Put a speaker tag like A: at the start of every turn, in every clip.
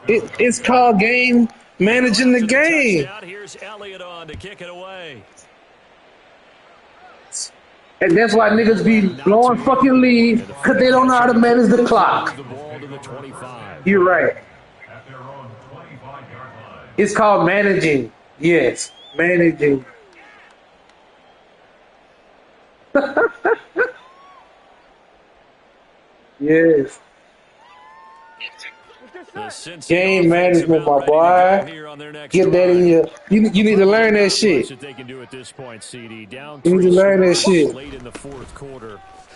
A: It's called game managing the game.
B: Here's Elliott on to kick it away.
A: And that's why niggas be blowing fucking lead because they don't know how to manage the clock. You're right. It's called managing. Yes, managing. Yes. Game management, my boy. Get that in your. You need to learn that shit. You need to learn that shit.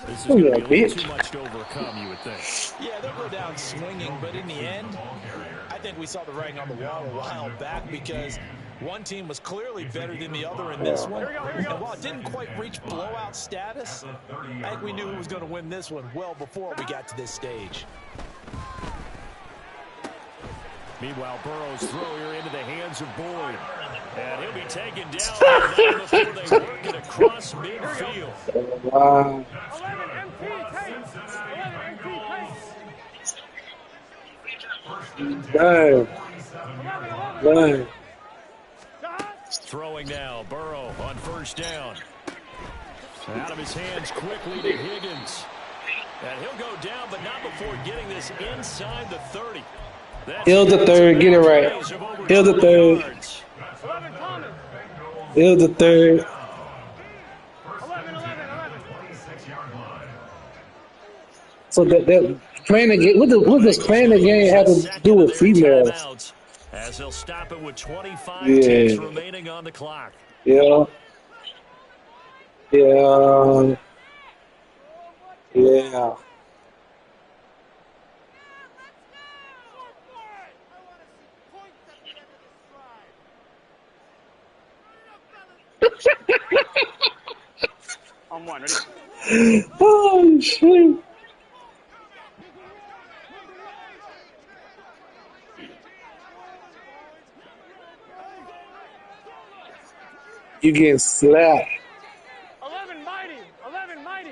C: This is going to be a little too much to overcome, you would think.
D: Yeah, they'll go down swinging, but in the end, I think we saw the writing on the wall a while back because one team was clearly better than the other in this one. And while it didn't quite reach blowout status, I think we knew who was going to win this one well before we got to this stage.
C: Meanwhile, Burrow's throw here into the hands of Boyd. And he'll be taken down before they work it across midfield.
A: Wow. Dang.
C: Throwing now, Burrow on first down. Out of his hands quickly to Higgins. And he'll go down, but not before getting this inside the 30.
A: Hill the third, get it right. Hill the third. Hill the third. So that playing the game, what does playing the game have to do with females?
C: As they'll stop it with 25 ticks remaining on the clock.
A: Yeah.
E: On one, ready?
A: Oh shit! You getting slapped.
E: 11 mighty.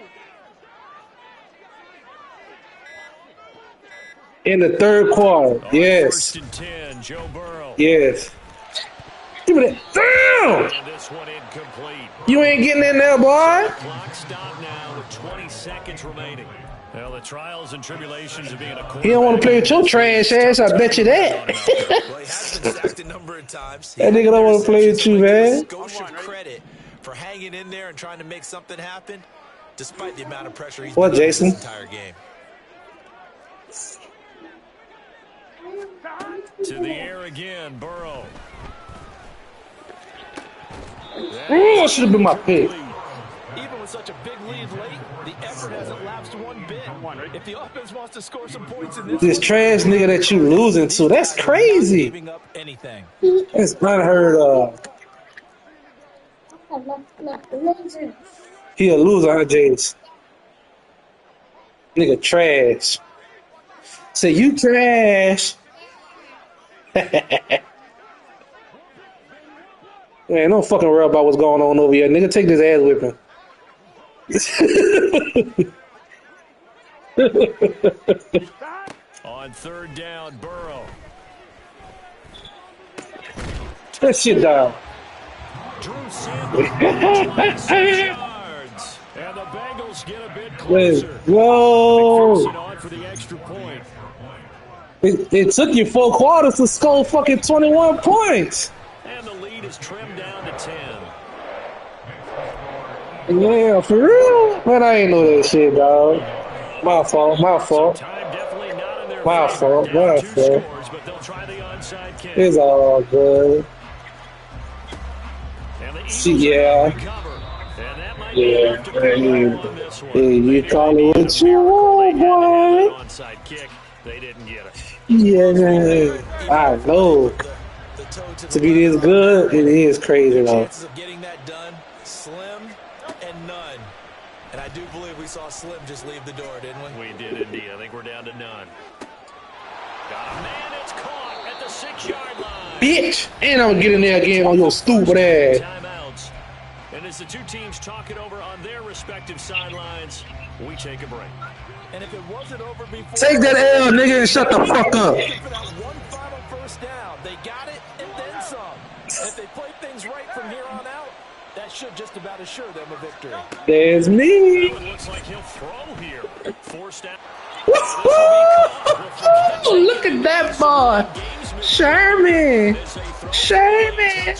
A: In the third quarter, yes.
C: First and 10, Joe Burrow.
A: Yes. Give me that. Damn!
C: And this one incomplete.
A: You ain't getting in there, boy.
C: Clock stopped now with 20 seconds remaining. Well, the trials and tribulations of being a quarterback.
A: He don't want to play with your trash ass. I bet you that.
D: Well, he has been sacked a number of times.
A: That nigga don't want to play with you, man.
D: Scotia credit for hanging in there and trying to make something happen, despite the amount of pressure he's
A: What,
D: been under
A: Jason?
D: this entire game.
C: To the air again, Burrow.
A: Ooh, should have been my pick.
D: Even with such a big lead late, the effort hasn't lapsed one bit. If the offense wants to score some points in
A: This trash nigga that you losing to, that's crazy.
D: giving up anything.
A: That's unheard of. He a loser, huh, Jace? Nigga trash. Say you trash. Man, don't fucking worry about what's going on over here. Nigga, take this ass whipping.
C: On third down, Burrow.
A: That shit down.
C: Drew Sanders, 26 yards. And the Bengals get a bit closer.
A: Let's go.
C: On for the extra point.
A: It took you 4 quarters to score fucking 21 points.
C: And the lead is trimmed down to 10.
A: Yeah, for real? Man, I ain't know that shit, dog. My fault.
C: Time definitely not in their
A: My
C: favor.
A: fault.
C: Down
A: My
C: two
A: fault.
C: scores, but they'll try the onside kick.
A: It's all good.
C: And the Eagles
A: Yeah.
C: recover. And that might be
A: Yeah.
C: enough to prevail on this one.
A: Hey, you call it what you want, boy.
C: Onside kick. They didn't get it.
A: Yeah. I know. To be this good, it is crazy, though.
D: Chances of getting that done, slim and none. And I do believe we saw Slim just leave the door, didn't we?
C: We did indeed. I think we're down to none. Got a man, it's caught at the 6-yard line.
A: Bitch! And I'm gonna get in there again on your stupid ass.
C: Timeouts. And
B: as the two teams talk it over on their respective sidelines, we take a break.
D: And if it wasn't over before,
A: Take that L, nigga, and shut the fuck up.
D: for that one final first down, they got it and then some. And if they play things right from here on out, that should just about assure them a victory.
A: There's me.
B: Well, it looks like he'll throw here. Forced out.
A: Oh, look at that boy. Sherman. Sherman.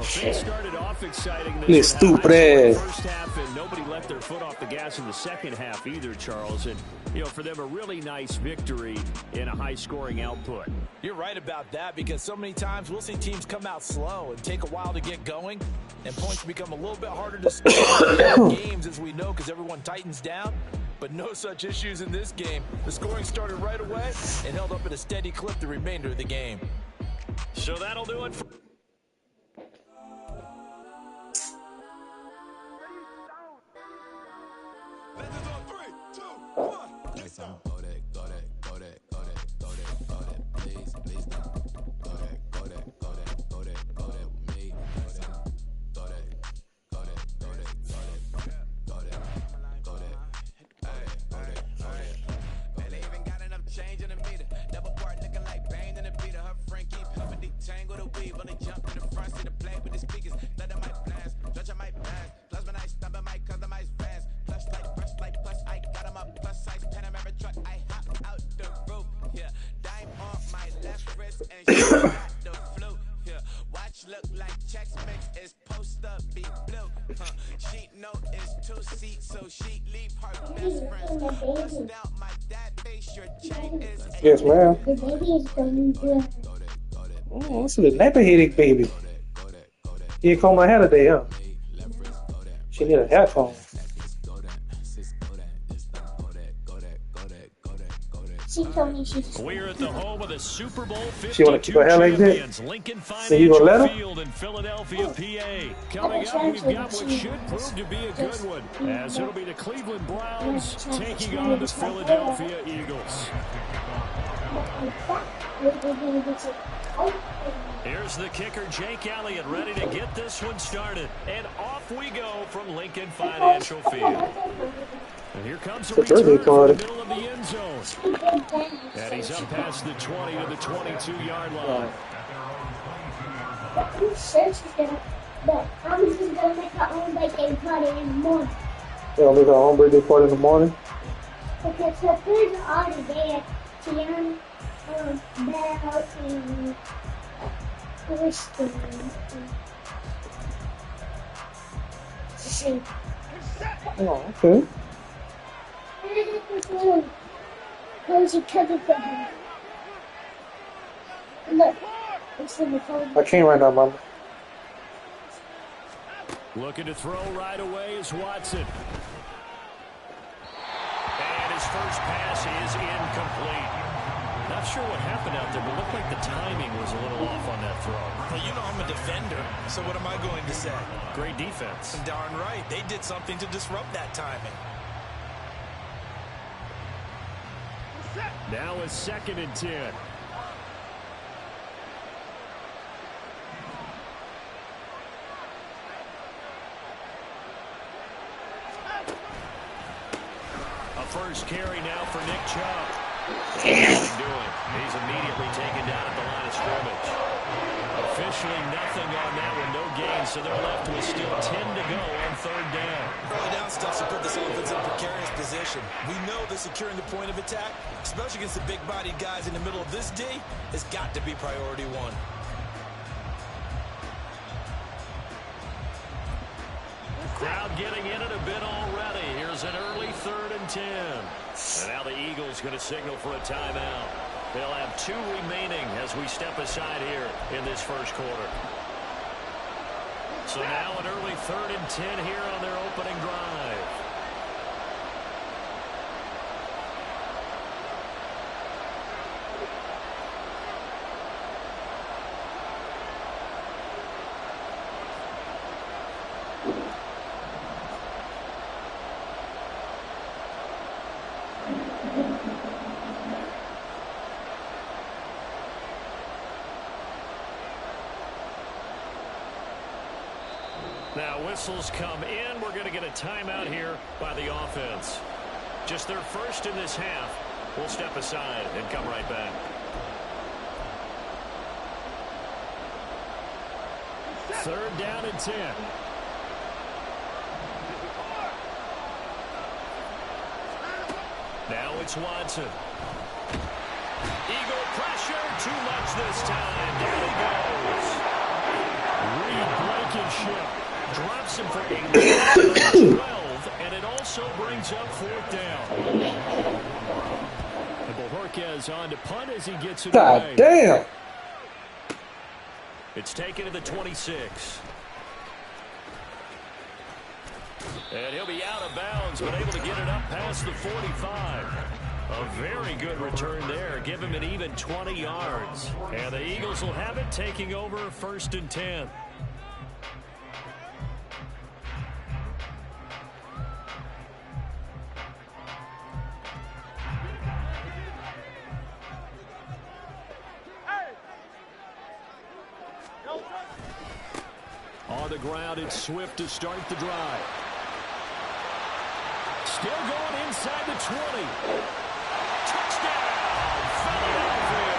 B: Things started off exciting.
A: This stupid ass.
B: First half, and nobody let their foot off the gas in the second half either, Charles. And, you know, for them, a really nice victory in a high-scoring output.
D: You're right about that, because so many times we'll see teams come out slow and take a while to get going, and points become a little bit harder to score in games, as we know, because everyone tightens down. But no such issues in this game. The scoring started right away and held up at a steady clip the remainder of the game.
B: So that'll do it for...
A: Yes, ma'am. The baby is going good. Oh, this is a nappy headache baby. He didn't comb my hair today, huh? She need a hair comb.
B: We're at the home of the Super Bowl 52
A: She want to keep her hair like that?
B: Lincoln
A: So you gonna let her?
B: Field in Philadelphia, PA. Coming up, we've got what should prove to be a good one, as it'll be the Cleveland Browns taking on the Philadelphia Eagles. Here's the kicker, Jake Elliott, ready to get this one started. And off we go from Lincoln Financial Field. And here comes a return from the middle of the end zone. And he's up past the 20 to the 22-yard line.
F: I'm just gonna make our own birthday party in the morning.
A: They'll make our own birthday party in the morning?
F: Because the food's already there. Tiana, Bell, and Kristen.
A: Oh, okay.
F: Cozy cover for him. Look, it's in the phone.
A: I can't right now, Mama.
B: Looking to throw right away is Watson. And his first pass is incomplete. Not sure what happened out there, but it looked like the timing was a little off on that throw.
D: Well, you know I'm a defender, so what am I going to say?
B: Great defense.
D: Darn right. They did something to disrupt that timing.
B: Now it's 2nd and 10. A first carry now for Nick Chubb. He's immediately taken down at the line of scrimmage. Officially nothing on that one, no gain, so they're left with still 10 to go on 3rd down.
D: Early down stuff to put this offense in a precarious position. We know that securing the point of attack, especially against the big-bodied guys in the middle of this D, has got to be priority one.
B: Crowd getting in it a bit already. Here's an early 3rd and 10. And now the Eagles going to signal for a timeout. They'll have 2 remaining as we step aside here in this first quarter. So now an early 3rd and 10 here on their opening drive. Now whistles come in. We're going to get a timeout here by the offense. Just their first in this half. We'll step aside and come right back. Third down and 10. Now it's Watson. Eagle pressure. Too much this time. Down he goes. Reed Blankenship drops him for 12, and it also brings up fourth down. And Bojorquez on to punt as he gets it
A: God
B: away.
A: damn.
B: It's taken to the 26. And he'll be out of bounds, but able to get it up past the 45. A very good return there. Give him an even 20 yards. And the Eagles will have it, taking over first and 10. On the ground, it's Swift to start the drive. Still going inside the 20. Touchdown! Philadelphia.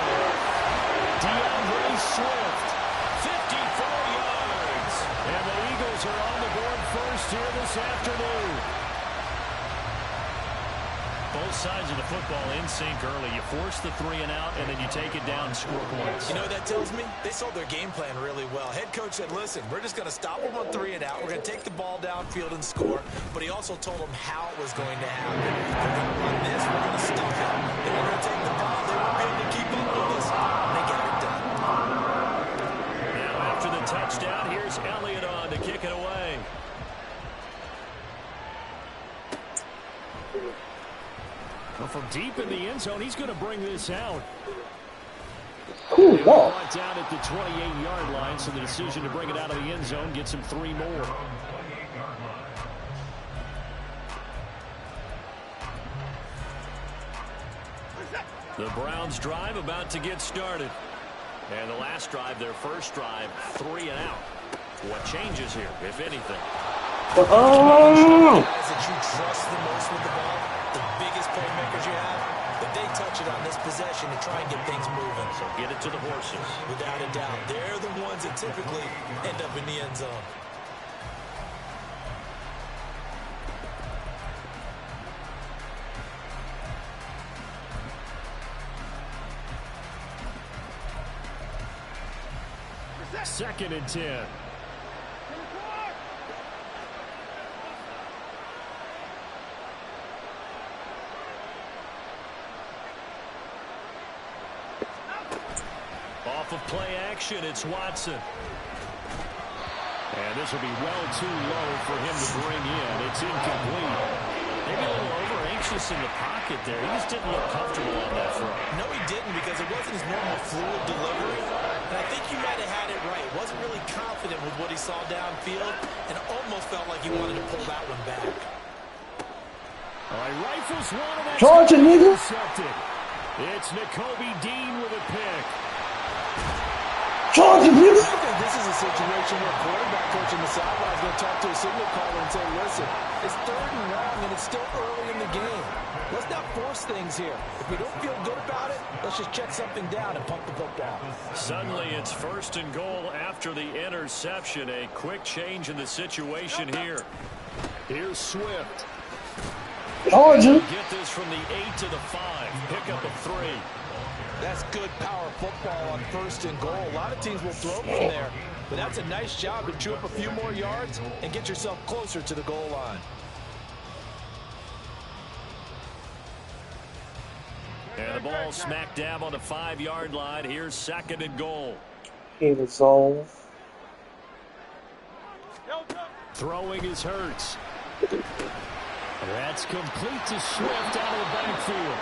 B: DeAndre Swift, 54 yards. And the Eagles are on the board first here this afternoon. Both sides of the football in sync early. You force the 3 and out, and then you take it down and score points.
D: You know what that tells me? They sold their game plan really well. Head coach said, listen, we're just going to stop them on 3 and out. We're going to take the ball downfield and score. But he also told them how it was going to happen. They're going to run this. We're going to stop it. And we're going to take the ball. They won't be able to keep up with us. And they got it done.
B: Now after the touchdown, here's Elliott on to kick it away. Well, from deep in the end zone, he's going to bring this out.
A: Cool ball.
B: Brought down at the 28-yard line, so the decision to bring it out of the end zone gets him 3 more. The Browns drive about to get started. And the last drive, their first drive, 3 and out. What changes here, if anything?
A: Oh!
D: Guys that you trust the most with the ball, the biggest playmakers you have, if they touch it on this possession to try and get things moving.
B: So get it to the horses.
D: Without a doubt, they're the ones that typically end up in the end zone.
B: Second and 10. Off of play action, it's Watson. And this will be well too low for him to bring in. It's incomplete. Maybe a little over-anxious in the pocket there. He just didn't look comfortable on that front.
D: No, he didn't, because it wasn't his normal fluid delivery. And I think you might have had it right. Wasn't really confident with what he saw downfield, and almost felt like he wanted to pull that one back.
B: All right, rifles one, and that's
A: Georgia, nigga.
B: intercepted. It's Nakobe Dean with a pick.
A: Georgia, nigga.
D: I think this is a situation where quarterback coach on the sideline is going to talk to a signal caller and say, listen, it's 3rd and long, and it's still early in the game. Let's not force things here. If we don't feel good about it, let's just check something down and pump the football.
B: Suddenly it's 1st and goal after the interception. A quick change in the situation here. Here's Swift.
A: Georgia.
B: Get this from the 8 to the 5. Pick up a 3.
D: That's good power football on 1st and goal. A lot of teams will throw from there, but that's a nice job to chew up a few more yards and get yourself closer to the goal line.
B: And the ball smack dab on the 5-yard line. Here's 2nd and goal.
A: In the zone.
B: Throwing is Hurts. That's complete to Swift out of the backfield.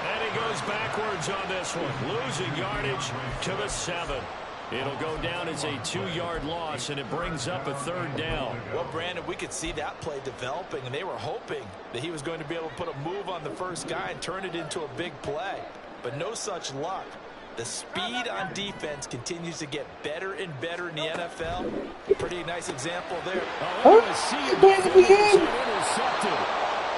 B: And he goes backwards on this one. Losing yardage to the 7. It'll go down as a 2-yard loss, and it brings up a 3rd down.
D: Well, Brandon, we could see that play developing, and they were hoping that he was going to be able to put a move on the first guy and turn it into a big play. But no such luck. The speed on defense continues to get better and better in the NFL. Pretty nice example there.
B: Oh, intercepted.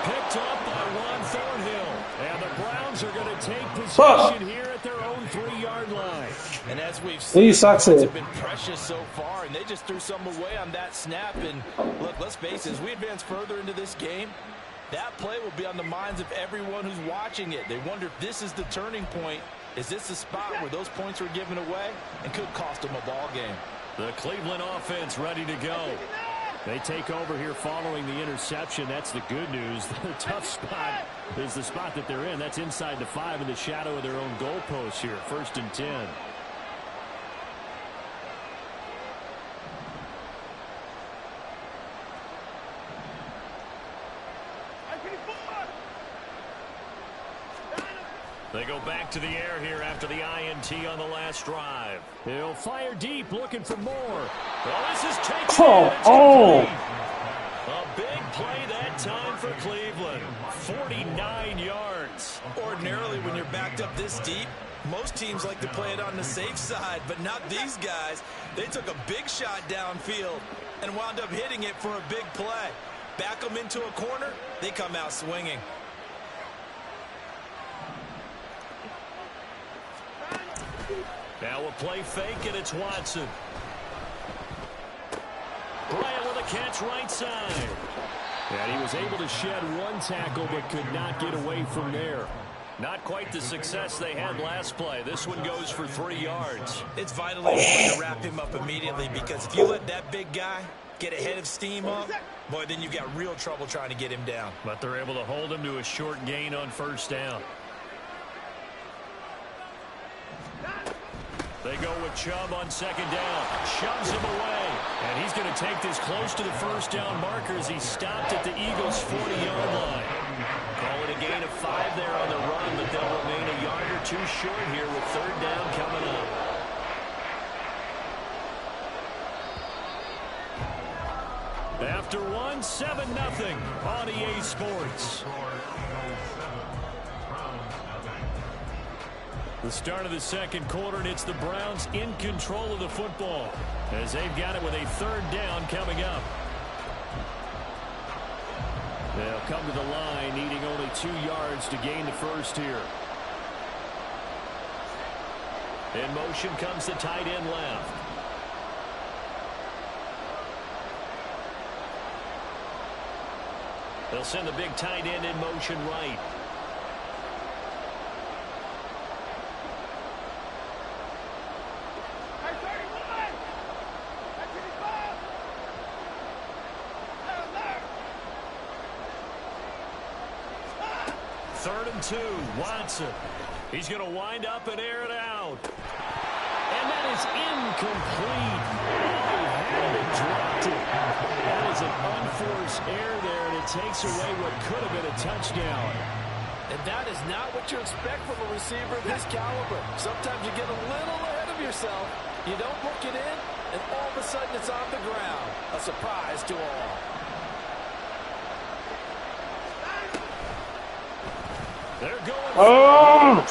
B: Picked up by Juan Thornhill. And the Browns are going to take possession here at their own 3-yard line.
D: And as we've seen, the Browns have been precious so far, and they just threw some away on that snap. And look, let's face it, as we advance further into this game, that play will be on the minds of everyone who's watching it. They wonder if this is the turning point. Is this the spot where those points were given away and could cost them a ball game?
B: The Cleveland offense ready to go. They take over here following the interception. That's the good news. The tough spot is the spot that they're in. That's inside the 5 in the shadow of their own goalpost here. 1st and 10. They go back to the air here after the INT on the last drive. He'll fire deep, looking for more. Well, this is taken. A big play that time for Cleveland. 49 yards.
D: Ordinarily, when you're backed up this deep, most teams like to play it on the safe side, but not these guys. They took a big shot downfield and wound up hitting it for a big play. Back them into a corner, they come out swinging.
B: Now a play fake, and it's Watson. Bryant with a catch right side. And he was able to shed one tackle, but could not get away from there. Not quite the success they had last play. This one goes for 3 yards.
D: It's vitally important to wrap him up immediately, because if you let that big guy get a head of steam up, boy, then you've got real trouble trying to get him down.
B: But they're able to hold him to a short gain on 1st down. They go with Chubb on 2nd down. Shoves him away. And he's going to take this close to the 1st down marker as he stopped at the Eagles' 40-yard line. Call it a gain of 5 there on the run, but they'll remain a yard or 2 short here with 3rd down coming up. After one, 7-0 on EA Sports. The start of the 2nd quarter, and it's the Browns in control of the football as they've got it with a 3rd down coming up. They'll come to the line, needing only 2 yards to gain the 1st here. In motion comes the tight end left. They'll send the big tight end in motion right. Third and 2, Watson. He's going to wind up and air it out. And that is incomplete. Oh, had it dropped it. That is an unforced error there, and it takes away what could have been a touchdown.
D: And that is not what you expect from a receiver of this caliber. Sometimes you get a little ahead of yourself. You don't look it in, and all of a sudden it's on the ground. A surprise to all.
B: They're going for right.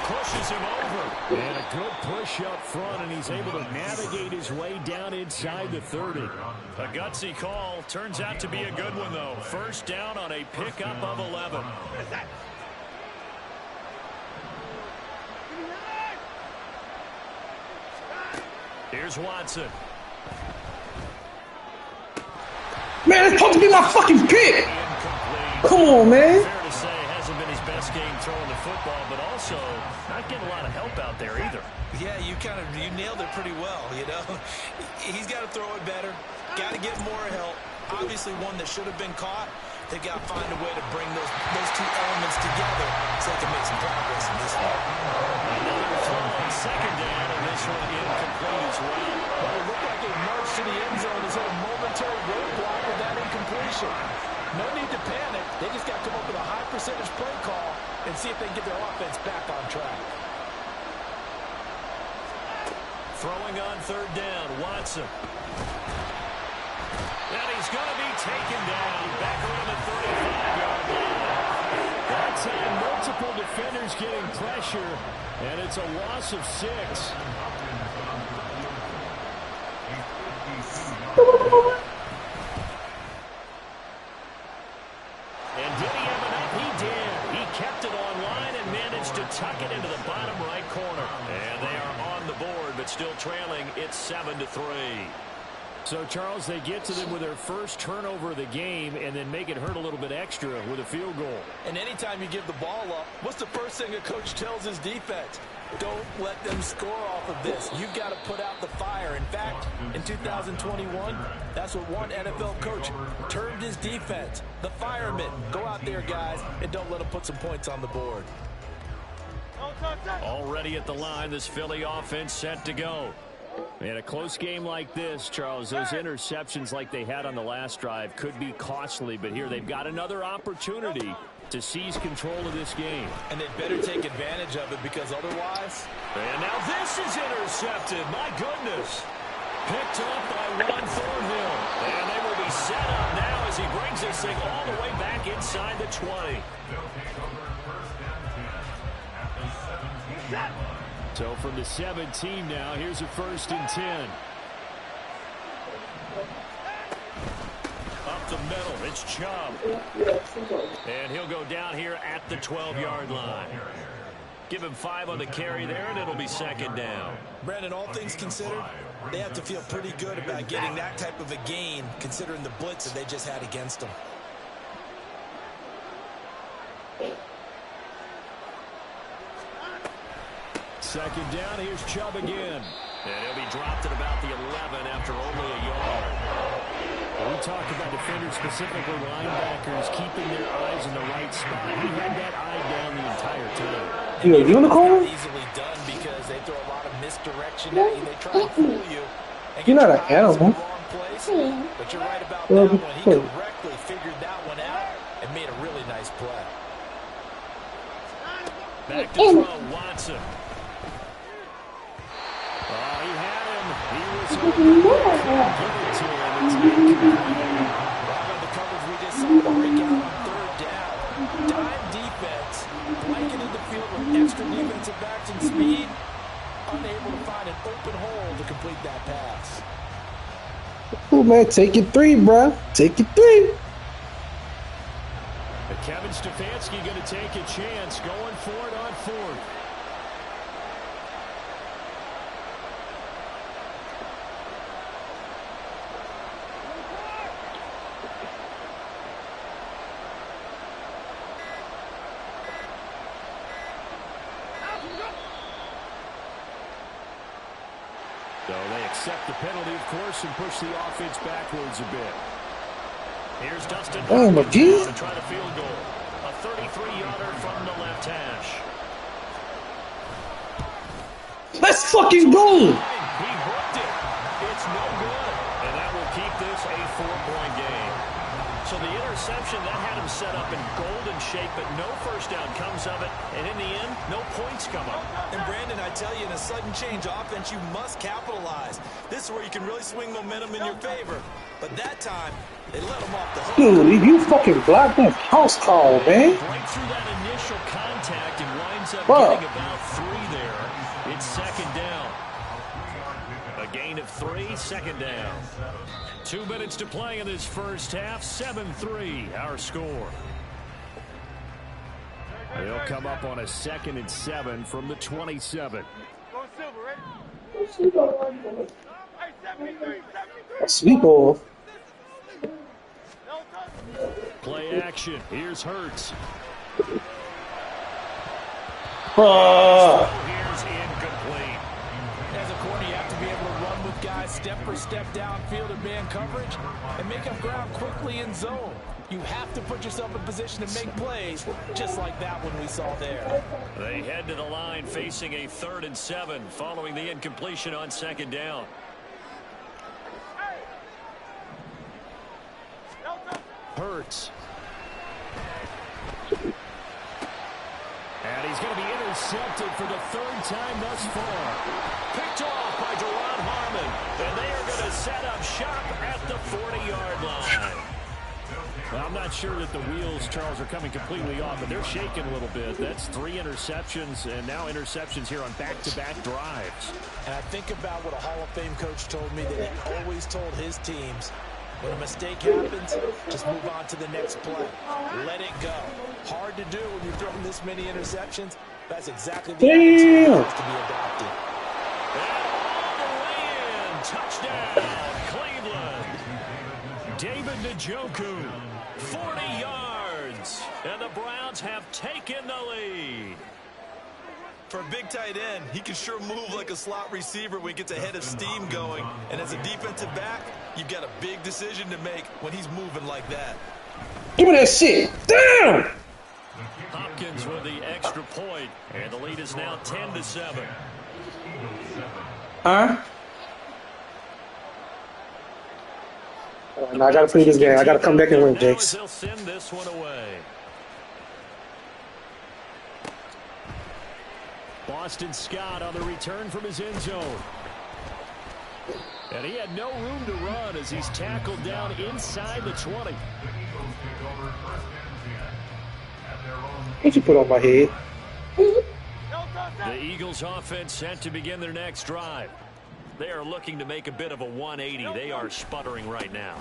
B: Pushes him over. And a good push up front, and he's able to navigate his way down inside the 30. A gutsy call. Turns out to be a good one, though. 1st down on a pickup of 11. Here's Watson.
A: Man, it's supposed to be my fucking pick. Come on, man.
B: Fair to say, hasn't been his best game throwing the football, but also not getting a lot of help out there either.
D: Yeah, you nailed it pretty well, you know. He's got to throw it better. Got to get more help. Obviously one that should have been caught. They've got to find a way to bring those 2 elements together so they can make some progress in this one.
B: Another throw on 2nd down, and this one incomplete as well.
D: Well, it looked like a march to the end zone as a momentary roadblock with that incompletion. No need to panic. They just got to come up with a high percentage play call and see if they can get their offense back on track.
B: Throwing on 3rd down, Watson. And he's going to be taken down back around the 35-yard line. That time, multiple
C: multiple defenders getting pressure, and it's a loss of 6. And did he have enough? He did. He kept it online and managed to tuck it into the bottom right corner. And they are on the board, but still trailing. It's 7-3. So, Charles, they get to them with their first turnover of the game and then make it hurt a little bit extra with a field goal.
D: And anytime you give the ball up, what's the first thing a coach tells his defense? Don't let them score off of this. You've got to put out the fire. In fact, in 2021, that's what one NFL coach termed his defense. The firemen. Go out there, guys, and don't let them put some points on the board.
C: Already at the line, this Philly offense set to go. In a close game like this, Charles, those interceptions like they had on the last drive could be costly, but here they've got another opportunity to seize control of this game.
D: And they'd better take advantage of it because otherwise...
C: And now this is intercepted. My goodness. Picked up by Juan Thornhill. And they will be set up now as he brings this thing all the way back inside the 20. So from the 17 now, here's a 1st and 10. Up the middle, it's Chubb. And he'll go down here at the 12-yard line. Give him 5 on the carry there, and it'll be 2nd down.
D: Brandon, all things considered, they have to feel pretty good about getting that type of a gain, considering the blitz that they just had against them.
C: Second down, here's Chubb again. And he'll be dropped at about the 11 after only a yard. We talked about defenders, specifically linebackers, keeping their eyes in the right spot. He had that eye down the entire time.
A: You a unicorn?
D: Easily done because they throw a lot of misdirection at you. They try to fool you.
A: You're not an animal.
D: But you're right about that one. He correctly figured that one out and made a really nice play.
C: Back to throw, Watson. Oh, he had him. He was open. Give it to him. It's
D: the coverage we just saw break out on 3rd down. Dime defense, blanketed the field with extra defensive backs and speed, unable to find an open hole to complete that pass.
A: Oh, man, take it 3, bro. Take it 3.
C: But Kevin Stefanski going to take a chance, going for it on 4th. So they accept the penalty, of course, and push the offense backwards a bit. Here's Dustin
A: McGee
C: to try to field goal. A 33-yarder from the left hash.
A: Let's fucking go!
C: He hooked it. It's no good. And that will keep this a 4-point game. So the interception, that had him set up in golden shape, but no first down comes of it. And in the end, no points come up.
D: And Brandon, I tell you, in a sudden change offense, you must capitalize. This is where you can really swing momentum in your favor. But that time, they let him off the hook.
A: Dude, you fucking blocked that house call, man.
C: Right through that initial contact and winds up getting about 3 there. It's 2nd down. A gain of 3, 2nd down. 2 minutes to play in this first half. 7-3, our score. They'll come up on a 2nd and 7 from the 27.
A: A sweep off.
C: Play action. Here's Hurts. Here's incomplete.
D: As a corner, you have to be able to run with guys step for step downfield in man coverage and make up ground quickly in zone. You have to put yourself in position to make plays, just like that one we saw there.
C: They head to the line facing a 3rd and 7 following the incompletion on 2nd down. Hurts. And he's going to be intercepted for the 3rd time thus far. Picked off by Deron Harmon. And they are going to set up shop at the 40-yard line.
B: Well, I'm not sure that the wheels, Charles, are coming completely off, but they're shaking a little bit. That's 3 interceptions, and now interceptions here on back-to-back drives.
D: And I think about what a Hall of Fame coach told me that he always told his teams, when a mistake happens, just move on to the next play. Let it go. Hard to do when you're throwing this many interceptions. That's exactly the attitude that has to be adopted.
B: And all the way in. Touchdown, Cleveland. David Njoku, 40 yards. And the Browns have taken the lead.
G: For a big tight end, he can sure move like a slot receiver when he gets a head of steam going. And as a defensive back, you've got a big decision to make when he's moving like that.
A: Give me that shit. Damn!
B: Hopkins with the extra point, and the lead is now 10-7.
A: Huh? Now I gotta play this game. I gotta come back and win, Jakes.
B: They'll send this one away. Boston Scott on the return from his end zone. And he had no room to run as he's tackled down inside the 20.
A: What you put on my head?
B: The Eagles offense set to begin their next drive. They are looking to make a bit of a 180. They are sputtering right now.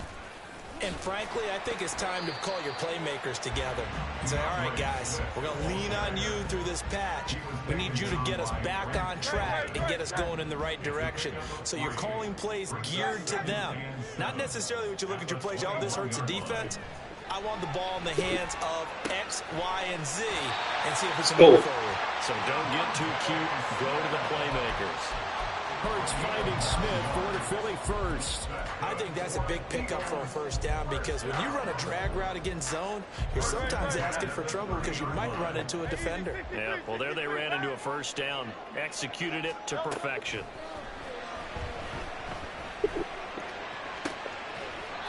D: And frankly, I think it's time to call your playmakers together and say, all right, guys, we're going to lean on you through this patch. We need you to get us back on track and get us going in the right direction. So you're calling plays geared to them. Not necessarily what you look at your plays, oh, this hurts the defense. I want the ball in the hands of X, Y, and Z and see if we can move forward.
B: So don't get too cute. Go to the playmakers. Hurts finding Smith for the Philly first.
D: I think that's a big pickup for a first down because when you run a drag route against zone, you're sometimes asking for trouble because you might run into a defender.
B: Yeah, well, there they ran into a first down. Executed it to perfection.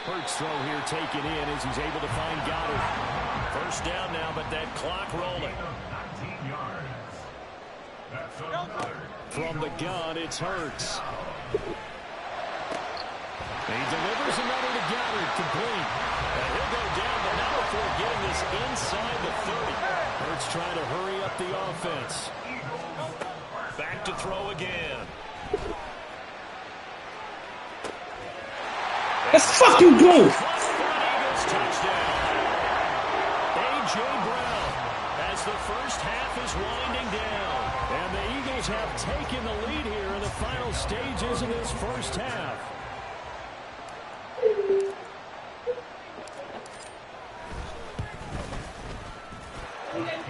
B: Hurts throw here taken in as he's able to find Goddard. First down now, but that clock rolling. From the gun, it's Hurts. He delivers another to Goddard, complete. And he'll go down, but not before getting this inside the 30. Hurts trying to hurry up the offense. Back to throw again.
A: Let's fucking go!
B: Touchdown. A.J. Brown as the first half is winding down. And the Eagles have taken the lead here in the final stages of this first half.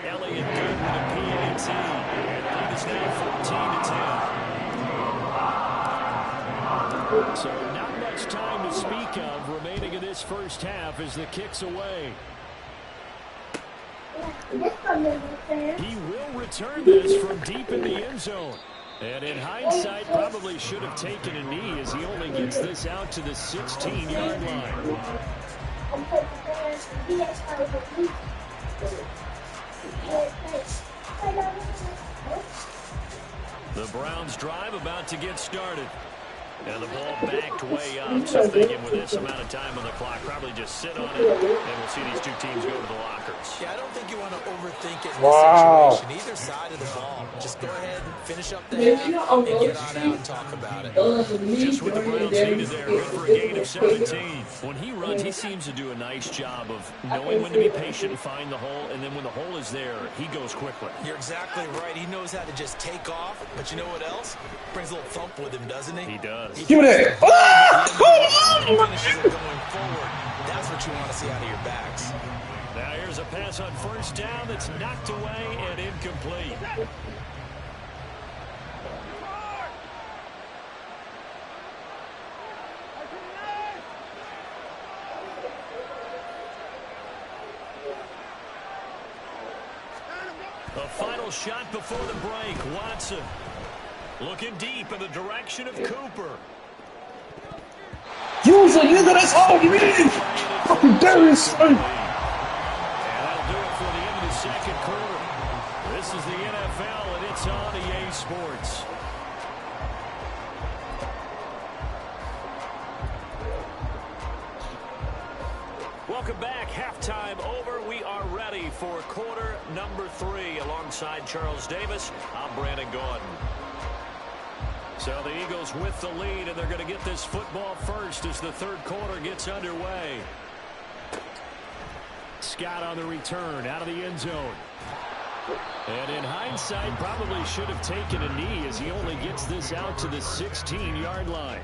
B: Elliott good with a PAT. And the lead is now 14-10. So not much time to speak of remaining in this first half as the kick's away. He will return this from deep in the end zone. And in hindsight, probably should have taken a knee as he only gets this out to the 16-yard line. The Browns drive about to get started. And the ball backed way up. So thinking with this amount of time on the clock, probably just sit on it, and we'll see these two teams go to the lockers.
D: Yeah, I don't think you want to overthink it in this situation. Either side of the ball. Just go ahead and finish up the half and get on out and talk about it.
B: Just what the Browns needed there. Good for a gain of 17. When he runs, he seems to do a nice job of knowing when to be patient and find the hole, and then when the hole is there, he goes quickly.
D: You're exactly right. He knows how to just take off, but you know what else? Brings a little thump with him, doesn't he?
B: He does.
A: Give me that.
D: Finishes it going forward. That's what you want to see out of your backs.
B: Now here's a pass on first down that's knocked away and incomplete. A final shot before the break. Watson looking deep in the direction of Cooper.
A: Use it, nigga. That's all you need. Fucking Darius, son.
B: And that'll do it for the end of the second quarter. This is the NFL, and it's on EA Sports. Welcome back. Halftime over. We are ready for quarter number 3. Alongside Charles Davis, I'm Brandon Gordon. So the Eagles with the lead, and they're going to get this football first as the third quarter gets underway. Scott on the return out of the end zone. And in hindsight, probably should have taken a knee as he only gets this out to the 16-yard line.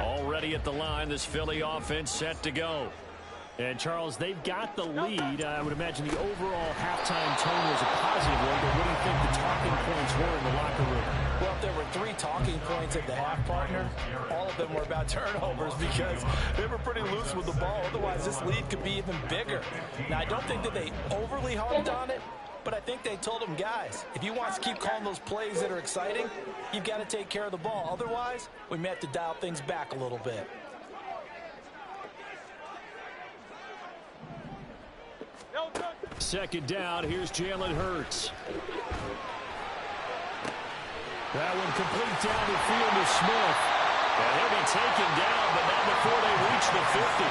B: Already at the line, this Philly offense set to go. And, Charles, they've got the lead. I would imagine the overall halftime tone was a positive one, but what do you think the talking points were in the locker room?
D: Well, if there were 3 talking points at the half, partner, all of them were about turnovers because they were pretty loose with the ball. Otherwise, this lead could be even bigger. Now, I don't think that they overly harped on it, but I think they told them, guys, if you want to keep calling those plays that are exciting, you've got to take care of the ball. Otherwise, we may have to dial things back a little bit.
B: Second down, here's Jalen Hurts. That one complete down the field to Smith. And he'll be taken down, but not before they reach the 50.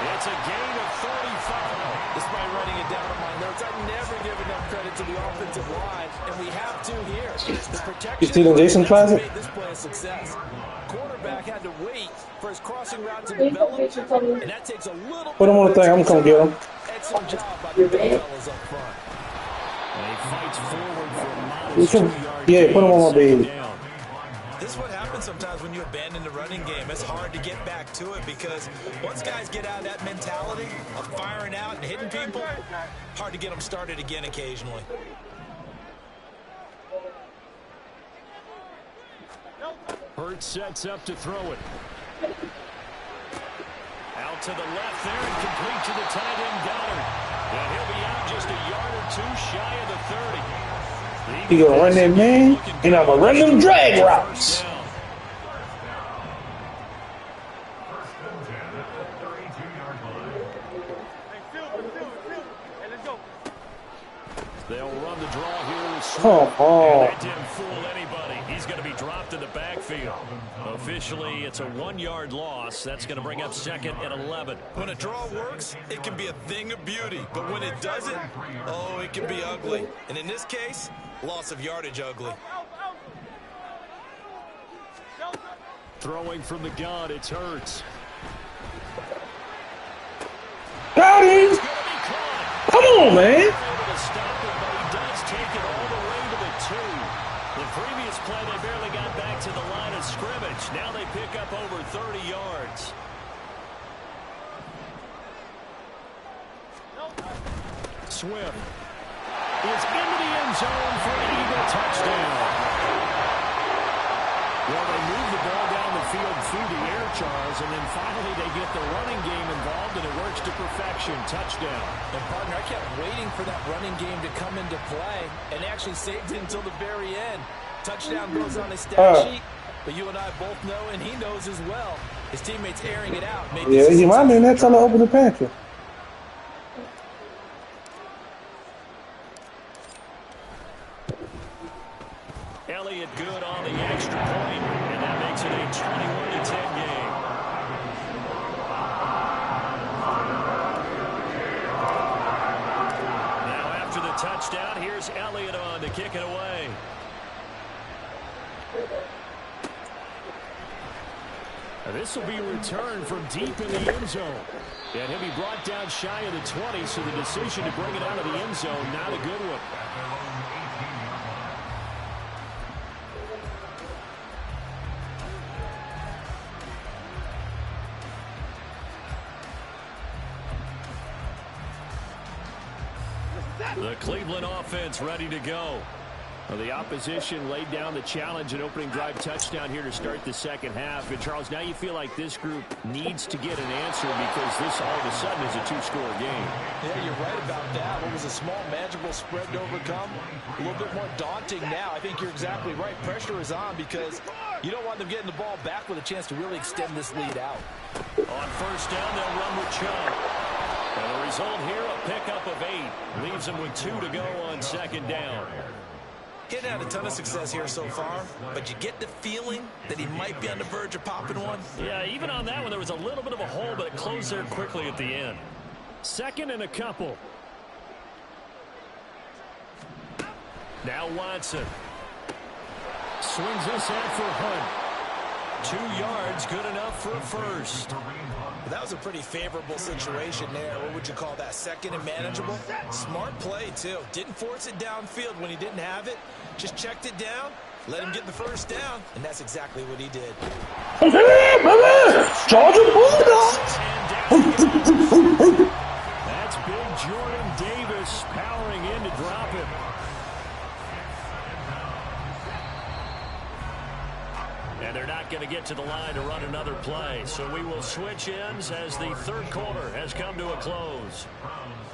B: It's a gain of 35.
D: Despite writing it down on my notes, I never give enough credit to the offensive line, and we have to here. The protection
A: You stealing Jason Closet?
D: made this play a success. Quarterback had to wait for his crossing route to develop, and that takes a little
A: Put him on the thing. I'm gonna come get him.
D: excellent job by the big fellas up front.
B: And he fights forward for a modest 2-yard
A: Yeah, put him on my
B: gain.
A: baby.
G: This is what happens sometimes when you abandon the running game. It's hard to get back to it because once guys get out of that mentality of firing out and hitting people, hard to get them started again occasionally.
B: Hurts sets up to throw it. Out to the left there and complete to the tight end Goddard. And he'll be out just a yard or 2 shy of the 30.
A: He gonna run that man, and I'm gonna run them drag routes.
B: They'll run the draw here with Smith.
A: Come on.
B: And that didn't fool anybody. He's going to be dropped in the backfield. Officially, it's a 1-yard loss. That's going to bring up second and 11.
G: When a draw works, it can be a thing of beauty. But when it doesn't, oh, it can be ugly. And in this case, loss of yardage ugly.
B: Throwing from the gun, it's Hurts.
A: Got him. Come on, man.
B: Able to stop it, but he does take it all the way to the 2. The previous play, they barely got back to the line of scrimmage. Now they pick up over 30 yards. Swift is into the end zone for an Eagle touchdown. Well, they move the ball down the field through the air, Charles, and then finally they get the running game involved, and it works to perfection. Touchdown.
D: And, partner, I kept waiting for that running game to come into play and actually saved it until the very end. Touchdown goes on his stat sheet, but you and I both know, and he knows as well, his teammates airing it out.
A: Yeah, he might be in that till I open the pantry.
B: Elliott good on the extra point, and that makes it a 21-10 game. Now after the touchdown, here's Elliott on to kick it away. This will be returned from deep in the end zone. And he'll be brought down shy of the 20, so the decision to bring it out of the end zone, not a good one. The Cleveland offense ready to go. Well, the opposition laid down the challenge and opening drive touchdown here to start the second half. And, Charles, now you feel like this group needs to get an answer because this all of a sudden is a 2-score game.
D: Yeah, you're right about that. What was a small, manageable spread to overcome, a little bit more daunting now. I think you're exactly right. Pressure is on because you don't want them getting the ball back with a chance to really extend this lead out.
B: On first down, they'll run with Chubb. And the result here, a pickup of 8. Leaves them with 2 to go on second down.
G: He hadn't had a ton of success here so far, but you get the feeling that he might be on the verge of popping one.
B: Yeah, even on that one, there was a little bit of a hole, but it closed there quickly at the end. 2nd and a couple. Now Watson. Swings this out for Hunt. 2 yards, good enough for a first.
G: That was a pretty favorable situation there. What would you call that? 2nd and manageable? Smart play, too. Didn't force it downfield when he didn't have it. Just checked it down, let him get the first down, and that's exactly what he did.
A: Georgia Bulldogs!
B: That's big Jordan Davis powering in to drop it. And they're not going to get to the line to run another play. So we will switch ends as the 3rd quarter has come to a close.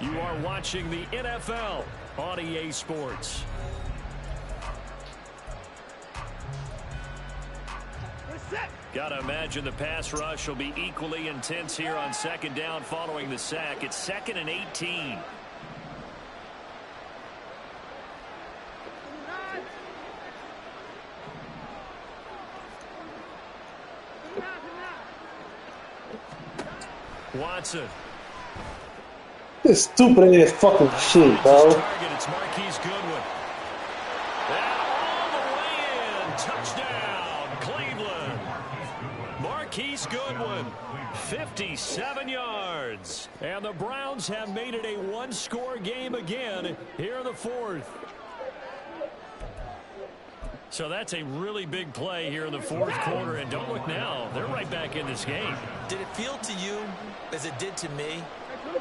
B: You are watching the NFL on EA Sports. Got to imagine the pass rush will be equally intense here on 2nd down following the sack. It's 2nd and 18. Watson.
A: This stupid ass fucking shit, bro.
B: Target, it's Marquise Goodwin. And all the way in. Touchdown, Cleveland. Marquise Goodwin, 57 yards. And the Browns have made it a 1-score game again here in the 4th. So that's a really big play here in the 4th quarter. And don't look now, they're right back in this game.
G: Did it feel to you, as it did to me,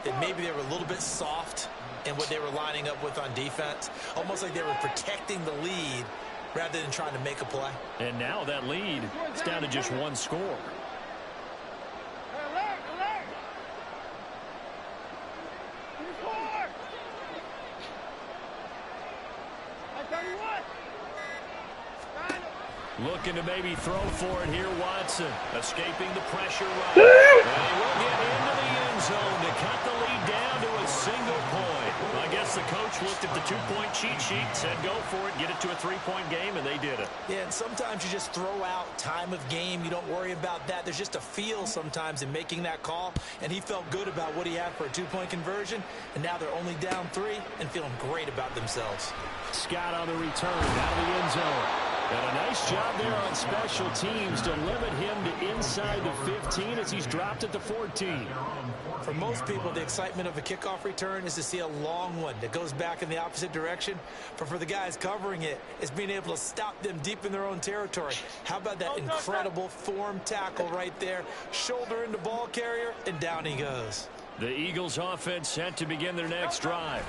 G: that maybe they were a little bit soft in what they were lining up with on defense? Almost like they were protecting the lead rather than trying to make a play.
B: And now that lead is down to just 1 score. Looking to maybe throw for it here, Watson. Escaping the pressure run. And he will get into the end zone to cut the lead down to a single point. I guess the coach looked at the 2-point cheat sheet, said go for it, get it to a 3-point game, and they did it.
G: Yeah, and sometimes you just throw out time of game. You don't worry about that. There's just a feel sometimes in making that call, and he felt good about what he had for a 2-point conversion, and now they're only down 3 and feeling great about themselves.
B: Scott on the return out of the end zone. And a nice job there on special teams to limit him to inside the 15 as he's dropped at the 14.
G: For most people, the excitement of a kickoff return is to see a long one that goes back in the opposite direction. But for the guys covering it, it's being able to stop them deep in their own territory. How about that incredible form tackle right there? Shoulder into ball carrier, and down he goes.
B: The Eagles offense set to begin their next drive.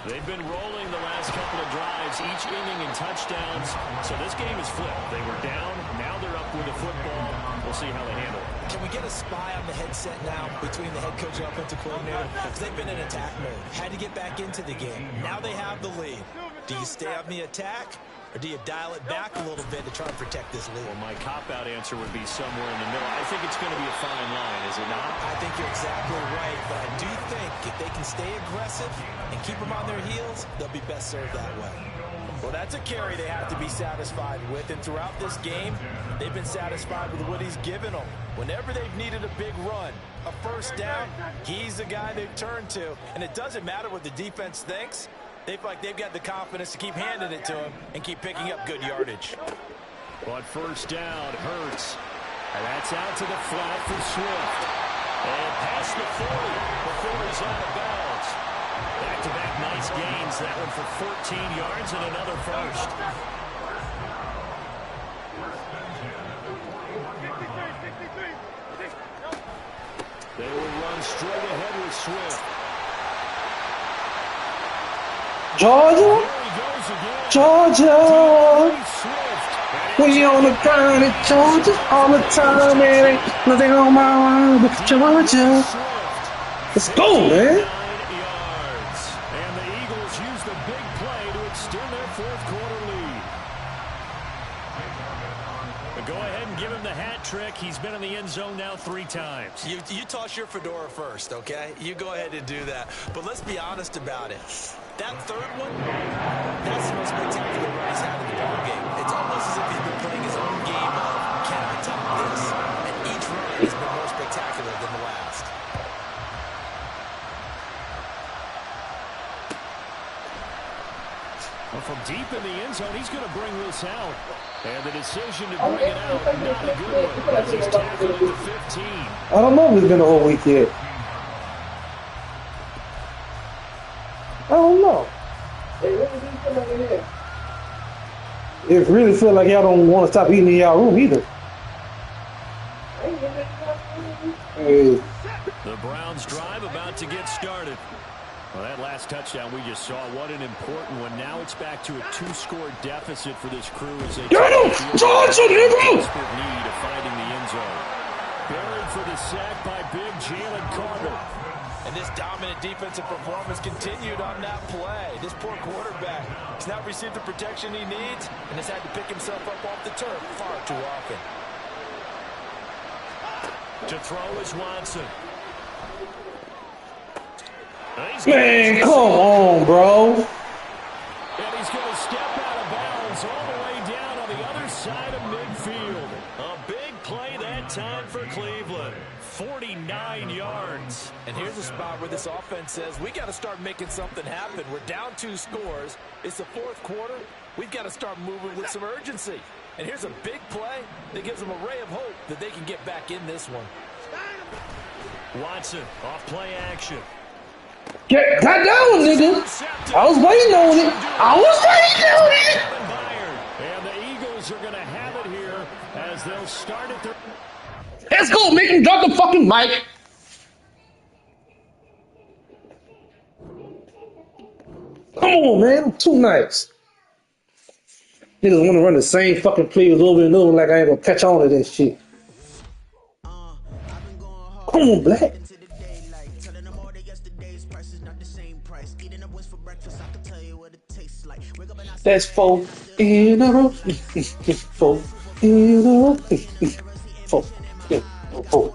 B: They've been rolling the last couple of drives, each inning in touchdowns. So this game is flipped. They were down. Now they're up with the football. We'll see how they handle it.
G: Can we get a spy on the headset now between the head coach and offensive coordinator? Because they've been in attack mode. Had to get back into the game. Now they have the lead. Do you stay on the attack? Or do you dial it back a little bit to try and protect this lead?
B: Well, my cop-out answer would be somewhere in the middle. I think it's going to be a fine line, is it not?
G: I think you're exactly right, but I do think if they can stay aggressive and keep them on their heels, they'll be best served that way. Well, that's a carry they have to be satisfied with, and throughout this game, they've been satisfied with what he's given them. Whenever they've needed a big run, a first down, he's the guy they've turned to, and it doesn't matter what the defense thinks. They feel like they've got the confidence to keep handing it to him and keep picking up good yardage.
B: But first down hurts. And that's out to the flat for Swift. And past the 40 before he's out of bounds. Back-to-back nice gains. That one for 14 yards and another first. They will run straight ahead with Swift.
A: Georgia, Georgia, we on the ground in Georgia all the time, and ain't nothing on my mind but Georgia. Let's go, man. 9
B: yards, and the Eagles use the big play to extend their 4th quarter lead. But go ahead and give him the hat trick. He's been in the end zone now 3 times.
G: You toss your fedora first, okay? You go ahead and do that. But let's be honest about it. That third one, that's the most spectacular run he's had in the ball game. It's almost as if he's been playing his own game of, can I top this? And each run has been more spectacular than the last.
B: Well, from deep in the end zone, he's going to bring this out. And the decision to bring it out, not a good one, as he's tackled at the 15.
A: I don't know if it's been a whole week yet. I don't know. It really feels like y'all don't want to stop eating in y'all room either. Hey.
B: The Browns drive about to get started. Well, that last touchdown we just saw, what an important one. Now it's back to a 2-score deficit for this crew as they
A: Get him! Johnson, hit him!
B: desperate need of finding the end zone. Buried for the sack by big Jalen Carter.
D: And this dominant defensive performance continued on that play. This poor quarterback has not received the protection he needs and has had to pick himself up off the turf far too often.
B: To throw is Watson.
A: Man, come on, bro.
B: And he's going to step out of bounds all the way down on the other side of midfield. A big play that time for Cleveland. 49 yards.
D: And here's a spot where this offense says, we got to start making something happen. We're down 2 scores. It's the 4th quarter. We've got to start moving with some urgency. And here's a big play that gives them a ray of hope that they can get back in this one.
B: Watson off play action.
A: Get that down, nigga. I was waiting on it.
B: And the Eagles are going to have it here as they'll start at their...
A: Let's go, make him drop the fucking mic. Come on, man. I'm too nice. Niggas want to run the same fucking plays over and over like I ain't gonna catch on to that shit. Come on, Black. That's 4 in a row. 4 in a row. 4 in a row.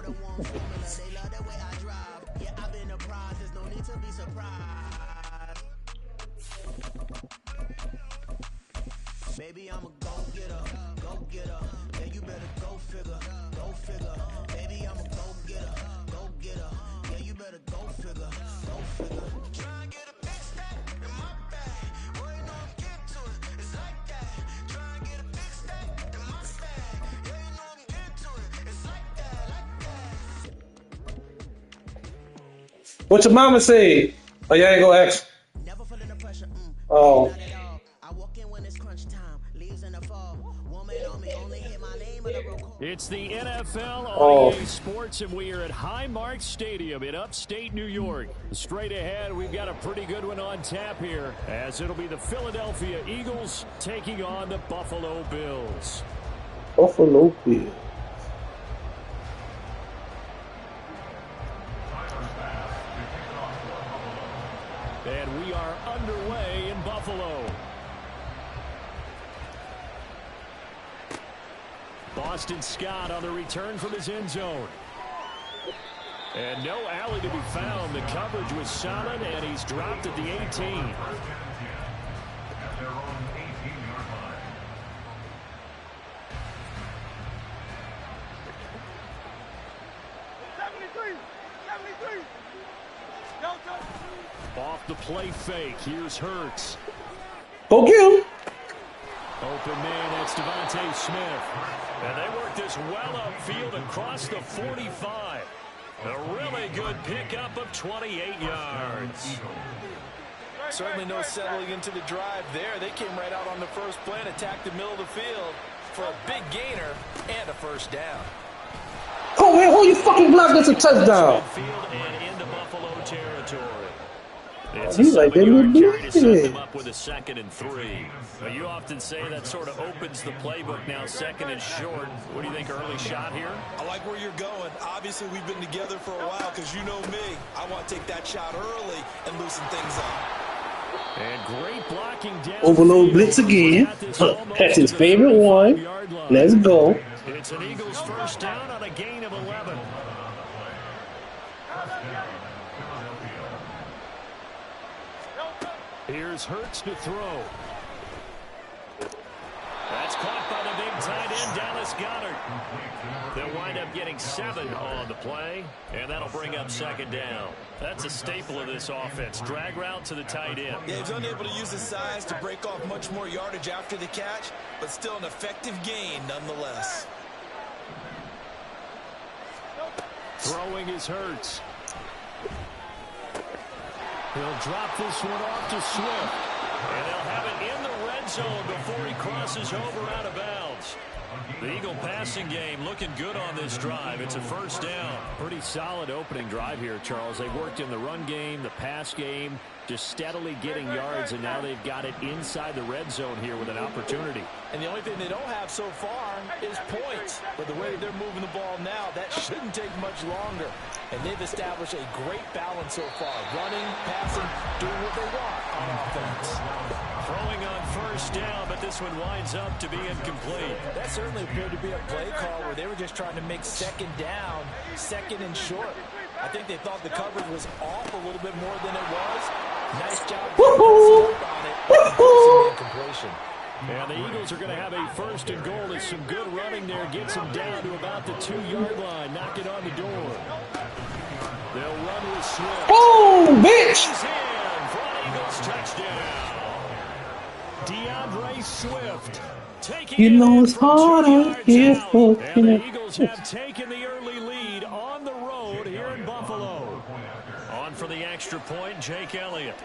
H: Baby, I'm a go-getter, go-getter. Yeah, you better go figure, go figure. Baby, I'm a go-getter, go-getter. Yeah, you better go figure, go figure. Try and get a big stack in my bag. Boy, you know I'm getting to it, it's like that. Try and get a big stack in my bag. Yeah, you know I'm getting to it, it's like that, like that.
A: What your mama say? Oh, you ain't gonna ask.
H: Never feeling the pressure,
A: Oh.
B: It's the NFL on EA Sports, and we are at Highmark Stadium in upstate New York. Straight ahead, we've got a pretty good one on tap here, as it'll be the Philadelphia Eagles taking on the Buffalo Bills.
A: Buffalo Bills.
B: And we are underway in Buffalo. Boston Scott on the return from his end zone. And no alley to be found. The coverage was solid, and he's dropped at the 18.
E: 73, 73.
B: Off the play fake. Here's Hurts.
A: Go get him.
B: Open man, that's Devontae Smith. And they work this well upfield across the 45. A really good pickup of 28 yards.
D: Certainly no settling into the drive there. They came right out on the first play and attacked the middle of the field for a big gainer and a first down.
A: Oh, man, hold your fucking block. That's a touchdown.
B: Midfield and into Buffalo territory. It's
A: He's like, they would do
B: to set them
A: it.
B: up with a 2nd and 3. But you often say that sort of opens the playbook now, 2nd and short. What do you think, early shot here?
G: I like where you're going. Obviously, we've been together for a while because you know me. I want to take that shot early and loosen things up.
B: And great blocking down.
A: Overload blitz again. That's his favorite one. Let's go.
B: It's an Eagles first down on a gain of 11. Here's Hurts to throw. That's caught by the big tight end, Dallas Goedert. They'll wind up getting 7 on the play, and that'll bring up second down. That's a staple of this offense. Drag route to the tight end.
G: Yeah, he's unable to use his size to break off much more yardage after the catch, but still an effective gain nonetheless.
B: Throwing is Hurts. He'll drop this one off to Swift. And they'll have it in the red zone before he crosses over out of bounds. The Eagle passing game looking good on this drive. It's a first down. Pretty solid opening drive here, Charles. They've worked in the run game, the pass game, just steadily getting yards, and now they've got it inside the red zone here with an opportunity.
D: And the only thing they don't have so far is points. But the way they're moving the ball now, that shouldn't take much longer. And they've established a great balance so far. Running, passing, doing what they want on offense.
B: Throwing on first down, but this one winds up to be incomplete.
D: That certainly appeared to be a play call where they were just trying to make second down, second and short. I think they thought the coverage was off a little bit more than it was. Nice job on it. Incompletion.
B: And the Eagles are going to have a first and goal. There's some good running there. Gets them down to about the 2-yard line. Knock it on the door. They'll run with Swift.
A: Oh, bitch!
B: He's in for an Eagles touchdown. DeAndre Swift taking
A: it's hard out here for
B: and the Eagles have taken the early lead on the road here in Buffalo. On for the extra point, Jake Elliott.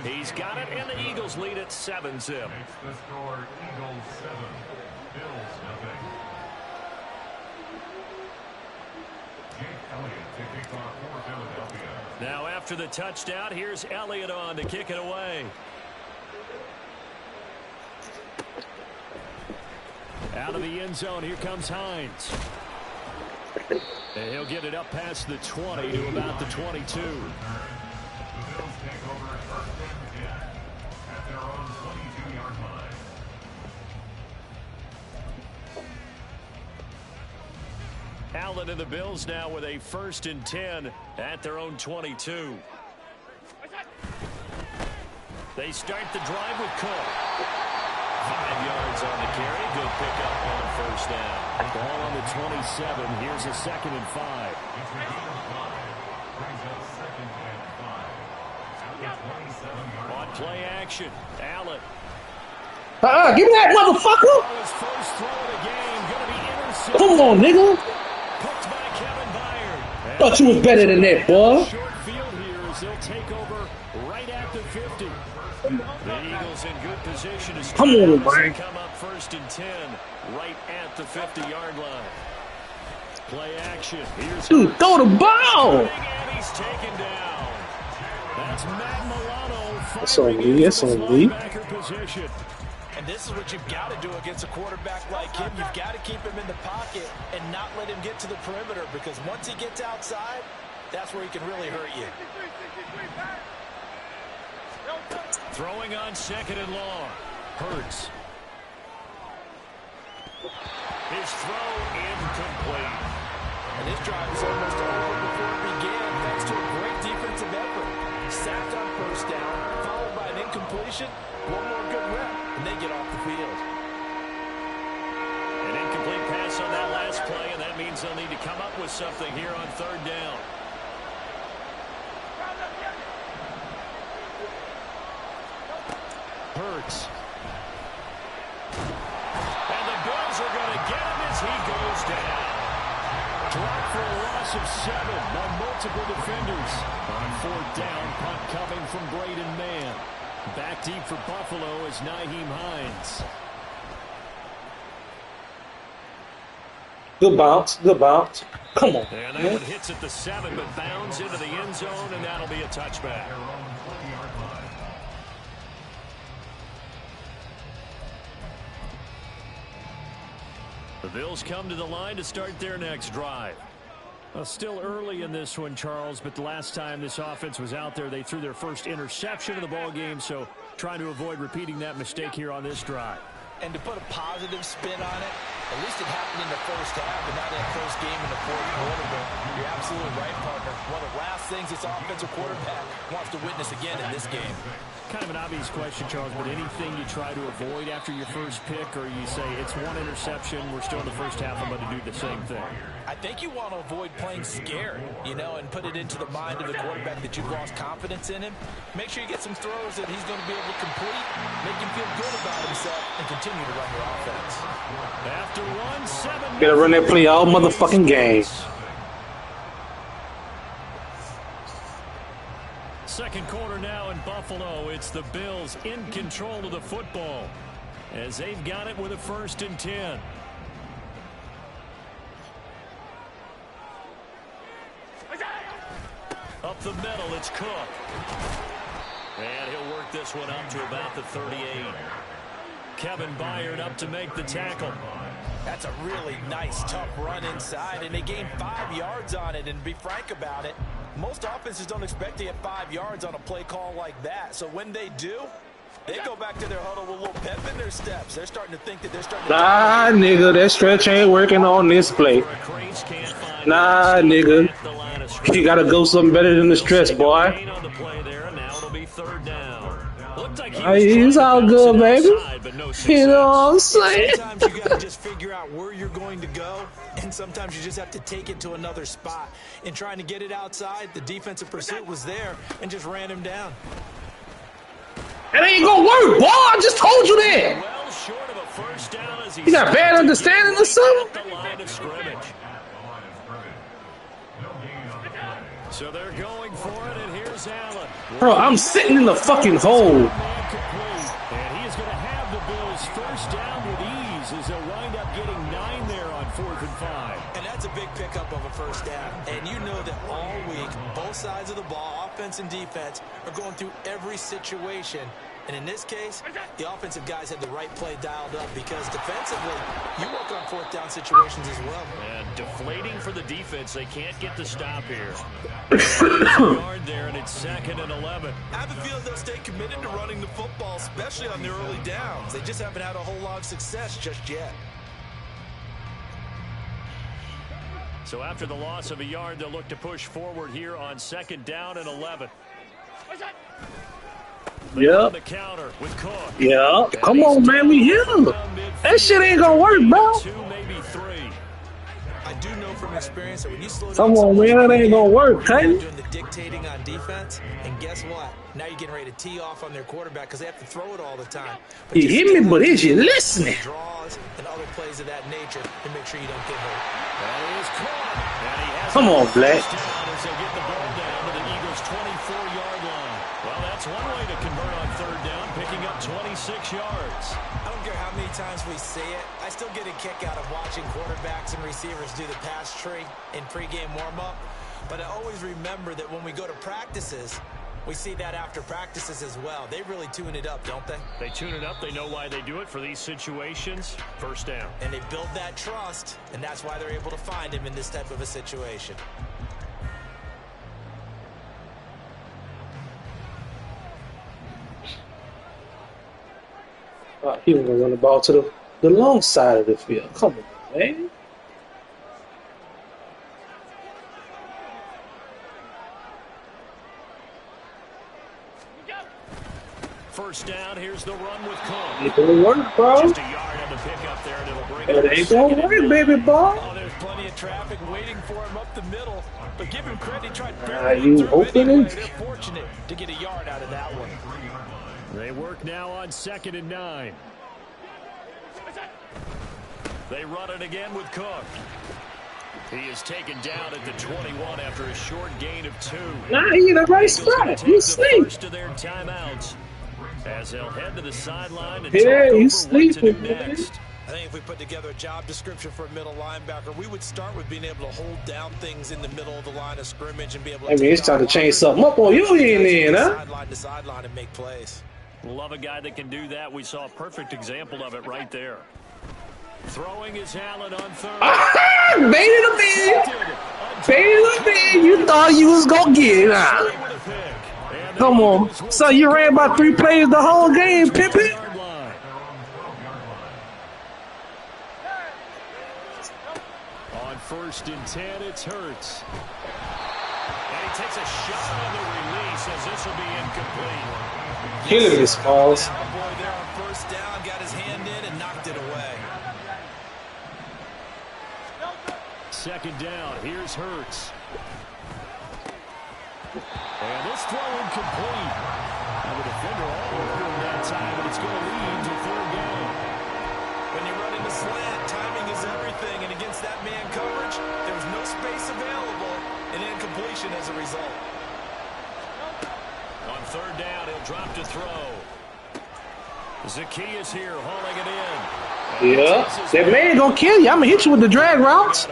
B: He's got it, and the Eagles lead at 7-zip.
I: Makes the score Eagles 7, Bills nothing. Jake Elliott to kick off for Philadelphia.
B: Now after the touchdown, here's Elliott on to kick it away. Out of the end zone, here comes Hines. And he'll get it up past the 20 to about the 22. Allen and the Bills now with a 1st and 10 at their own 22. They start the drive with Cook. 5 yards on the carry. Good pickup on the first down. Ball on the 27. Here's a 2nd and 5. On play action, Allen.
A: Give me that motherfucker!
B: His first throw of the game, going to be intercepted.
A: Come on, nigga.
B: Picked by Kevin Byard.
A: Thought you was better than that, boy.
B: Short field here as they'll take over right at the 50. The Eagles in good position to
A: Come on, man.
B: come up 1st and 10 right at the 50-yard line. Play action. Here's
A: Dude, throw the ball.
B: and he's taken down. That's Matt Milano.
A: That's on me. That's on me.
B: Position.
D: And this is what you've got to do against a quarterback like him. You've got to keep him in the pocket and not let him get to the perimeter, because once he gets outside, that's where he can really hurt you.
B: Throwing on 2nd and long. Hurts. His throw incomplete.
D: And this drive is almost over before it began, thanks to a great defensive effort. Sacked on 1st down, followed by an incompletion. One more good rep, and they get off the field.
B: An incomplete pass on that last play, and that means they'll need to come up with something here on 3rd down. Hurts. And the Bills are going to get him as he goes down. Dropped for a loss of 7 by multiple defenders. On 4th down, punt coming from Braden Mann. Back deep for Buffalo is Nyheim Hines.
A: Good bounce. Good bounce. Come on.
B: And that one hits at the 7, but bounds into the end zone, and that'll be a touchback. The Bills come to the line to start their next drive. Well, still early in this one, Charles, but the last time this offense was out there, they threw their first interception of the ball game, so trying to avoid repeating that mistake here on this drive.
D: And to put a positive spin on it, At least it happened in the first half, and not that close game in the fourth quarter. But you're absolutely right, partner. One of the last things this offensive quarterback wants to witness again in this game.
B: Kind of an obvious question, Charles, but anything you try to avoid after your first pick, or you say it's one interception, we're still in the first half, I'm going to do the same thing?
D: I think you want to avoid playing scared, you know, and put it into the mind of the quarterback that you've lost confidence in him. Make sure you get some throws that he's going to be able to complete, make him feel good about himself, and continue to run your offense.
B: After 1-7,
A: gotta run that play all motherfucking game.
B: Second quarter now in Buffalo. It's the Bills in control of the football as they've got it with a 1st and 10. Up the middle, it's Cook. And he'll work this one up to about the 38. Kevin Byard up to make the tackle.
D: That's a really nice, tough run inside, and they gained 5 yards on it. And to be frank about it, most offenses don't expect to get 5 yards on a play call like that. So when they do, they go back to their huddle with a little pep in their steps. They're starting to think that they're starting to...
A: Nah, nigga, that stretch ain't working on this play. Nah, nigga. You gotta go something better than the stretch, boy. It's all good, baby. You know what I'm saying?
D: Sometimes you gotta just figure out where you're going to go, and sometimes you just have to take it to another spot. In trying to get it outside, the defensive pursuit was there and just ran him down.
A: It ain't gonna work, boy. I just told you that.
B: Well short of a first down as
A: You got bad understanding or something?
B: So they're going for it, and here's Allen.
A: Bro, I'm sitting in the fucking hole.
B: And he is going to have the Bills first down with ease as they'll wind up getting 9 there on 4th and 5.
D: And that's a big pickup of a first down. And you know that all week, both sides of the ball, offense and defense, are going through every situation. And in this case, the offensive guys had the right play dialed up because defensively, you work on 4th down situations as well.
B: And deflating for the defense. They can't get the stop here. Yard there, and it's 2nd and 11.
D: I have a feeling they'll stay committed to running the football, especially on their early downs. They just haven't had a whole lot of success just yet.
B: So after the loss of a yard, they'll look to push forward here on 2nd down and 11.
A: Yep.
B: The counter with Cook.
A: Yeah. Come on, man. We here. That shit ain't gonna work, bro.
B: 2, maybe 3.
D: I do know from experience that when you slow down,
A: Come on, man. That ain't gonna work,
D: you're
A: hey?
D: doing the dictating on defense, and guess what? Now you're getting ready to tee off on their quarterback because they have to throw it all the time. But
A: You hit me, but is you listening?
D: Draws and other plays of that nature to make sure you don't get hurt.
B: That is caught. And he has
A: Come on, Black.
B: as they get the ball down to the Eagles' 24-yard line. Well, that's one way to convert on 3rd down, picking up 26 yards.
D: I don't care how many times we see it. I still get a kick out of watching quarterbacks and receivers do the pass tree in pregame warm-up. But I always remember that when we go to practices, we see that after practices as well. They really tune it up, don't they?
B: They tune it up. They know why they do it for these situations. 1st down.
D: And they build that trust, and that's why they're able to find him in this type of a situation.
A: He was gonna run the ball to the long side of the field. Come on, man.
B: First down, here's the run with Cook.
A: It don't work, bro.
B: Just a yard on the pickup there, and it'll bring
A: It ain't gonna work, baby boy.
D: Oh, there's plenty of traffic waiting for him up the middle. But give him credit, he tried
A: You
D: through
A: open
D: anyway.
A: it?
D: They're fortunate to get a yard out of that one.
B: They work now on 2nd and 9. They run it again with Cook. He is taken down at the 21 after a short gain of 2.
A: Nah, he in the right spot. You sleep.
B: First of their timeouts as they'll head to the sideline and
A: Yeah,
B: talk
A: you
B: over what to
A: sleeping,
B: do
A: man.
B: next.
D: I think if we put together a job description for a middle linebacker, we would start with being able to hold down things in the middle of the line of scrimmage and be able to.
A: I mean, it's time to change something up on you in there, huh?
D: Sideline to sideline and make plays.
B: Love a guy that can do that. We saw a perfect example of it right there. Throwing his Allen on 3rd.
A: Baited him in. Baited him in. You thought you was gonna get it, huh? Come on. So you ran about 3 plays the whole game, Pippin.
B: first and 10, it's Hurts. And he takes a shot on the release as this will be incomplete.
A: Killing this balls.
G: Boy there on first down, got his hand in and knocked it away.
B: Second down, here's Hurts. And this throw incomplete. Now the defender all over him that time, but it's going to lead to third down.
G: When you run into slant, timing is everything, and against that man coverage, there was no space available, and incompletion as a result.
B: On third down, he'll drop to throw. Zacchaeus here hauling it in.
A: Yeah, that man gonna kill you. I'm gonna hit you with the drag routes.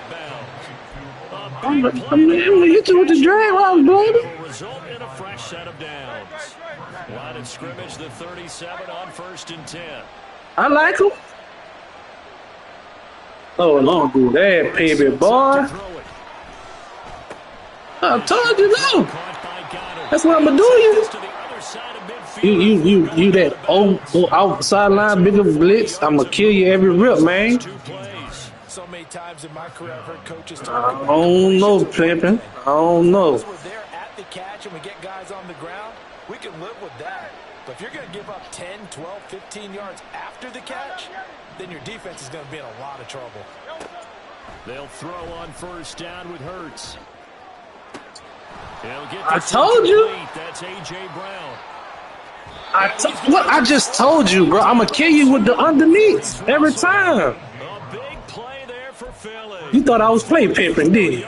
A: I'm gonna hit you with the drag routes, baby.
B: Result in a fresh set of downs. Line of scrimmage, the 37 on first and 10.
A: I like him. Oh, don't do that, baby boy. I told you no. That's what I'm gonna do. You that outside line bigger blitz. I'm gonna kill you every rip, man.
G: So many times in my career, I've heard coaches
A: talk. I don't know, Pimpin'. I don't know.
G: We're there at the catch and we get guys on the ground. We can live with that. But if you're going to give up 10, 12, 15 yards after the catch, then your defense is going to be in a lot of trouble.
B: They'll throw on first down with Hurts.
A: I told you.
B: That's A.J. Brown.
A: I just told you, bro. I'm gonna kill you with the underneath every time.
B: A big play there for Philly.
A: You thought I was play pimping, did you?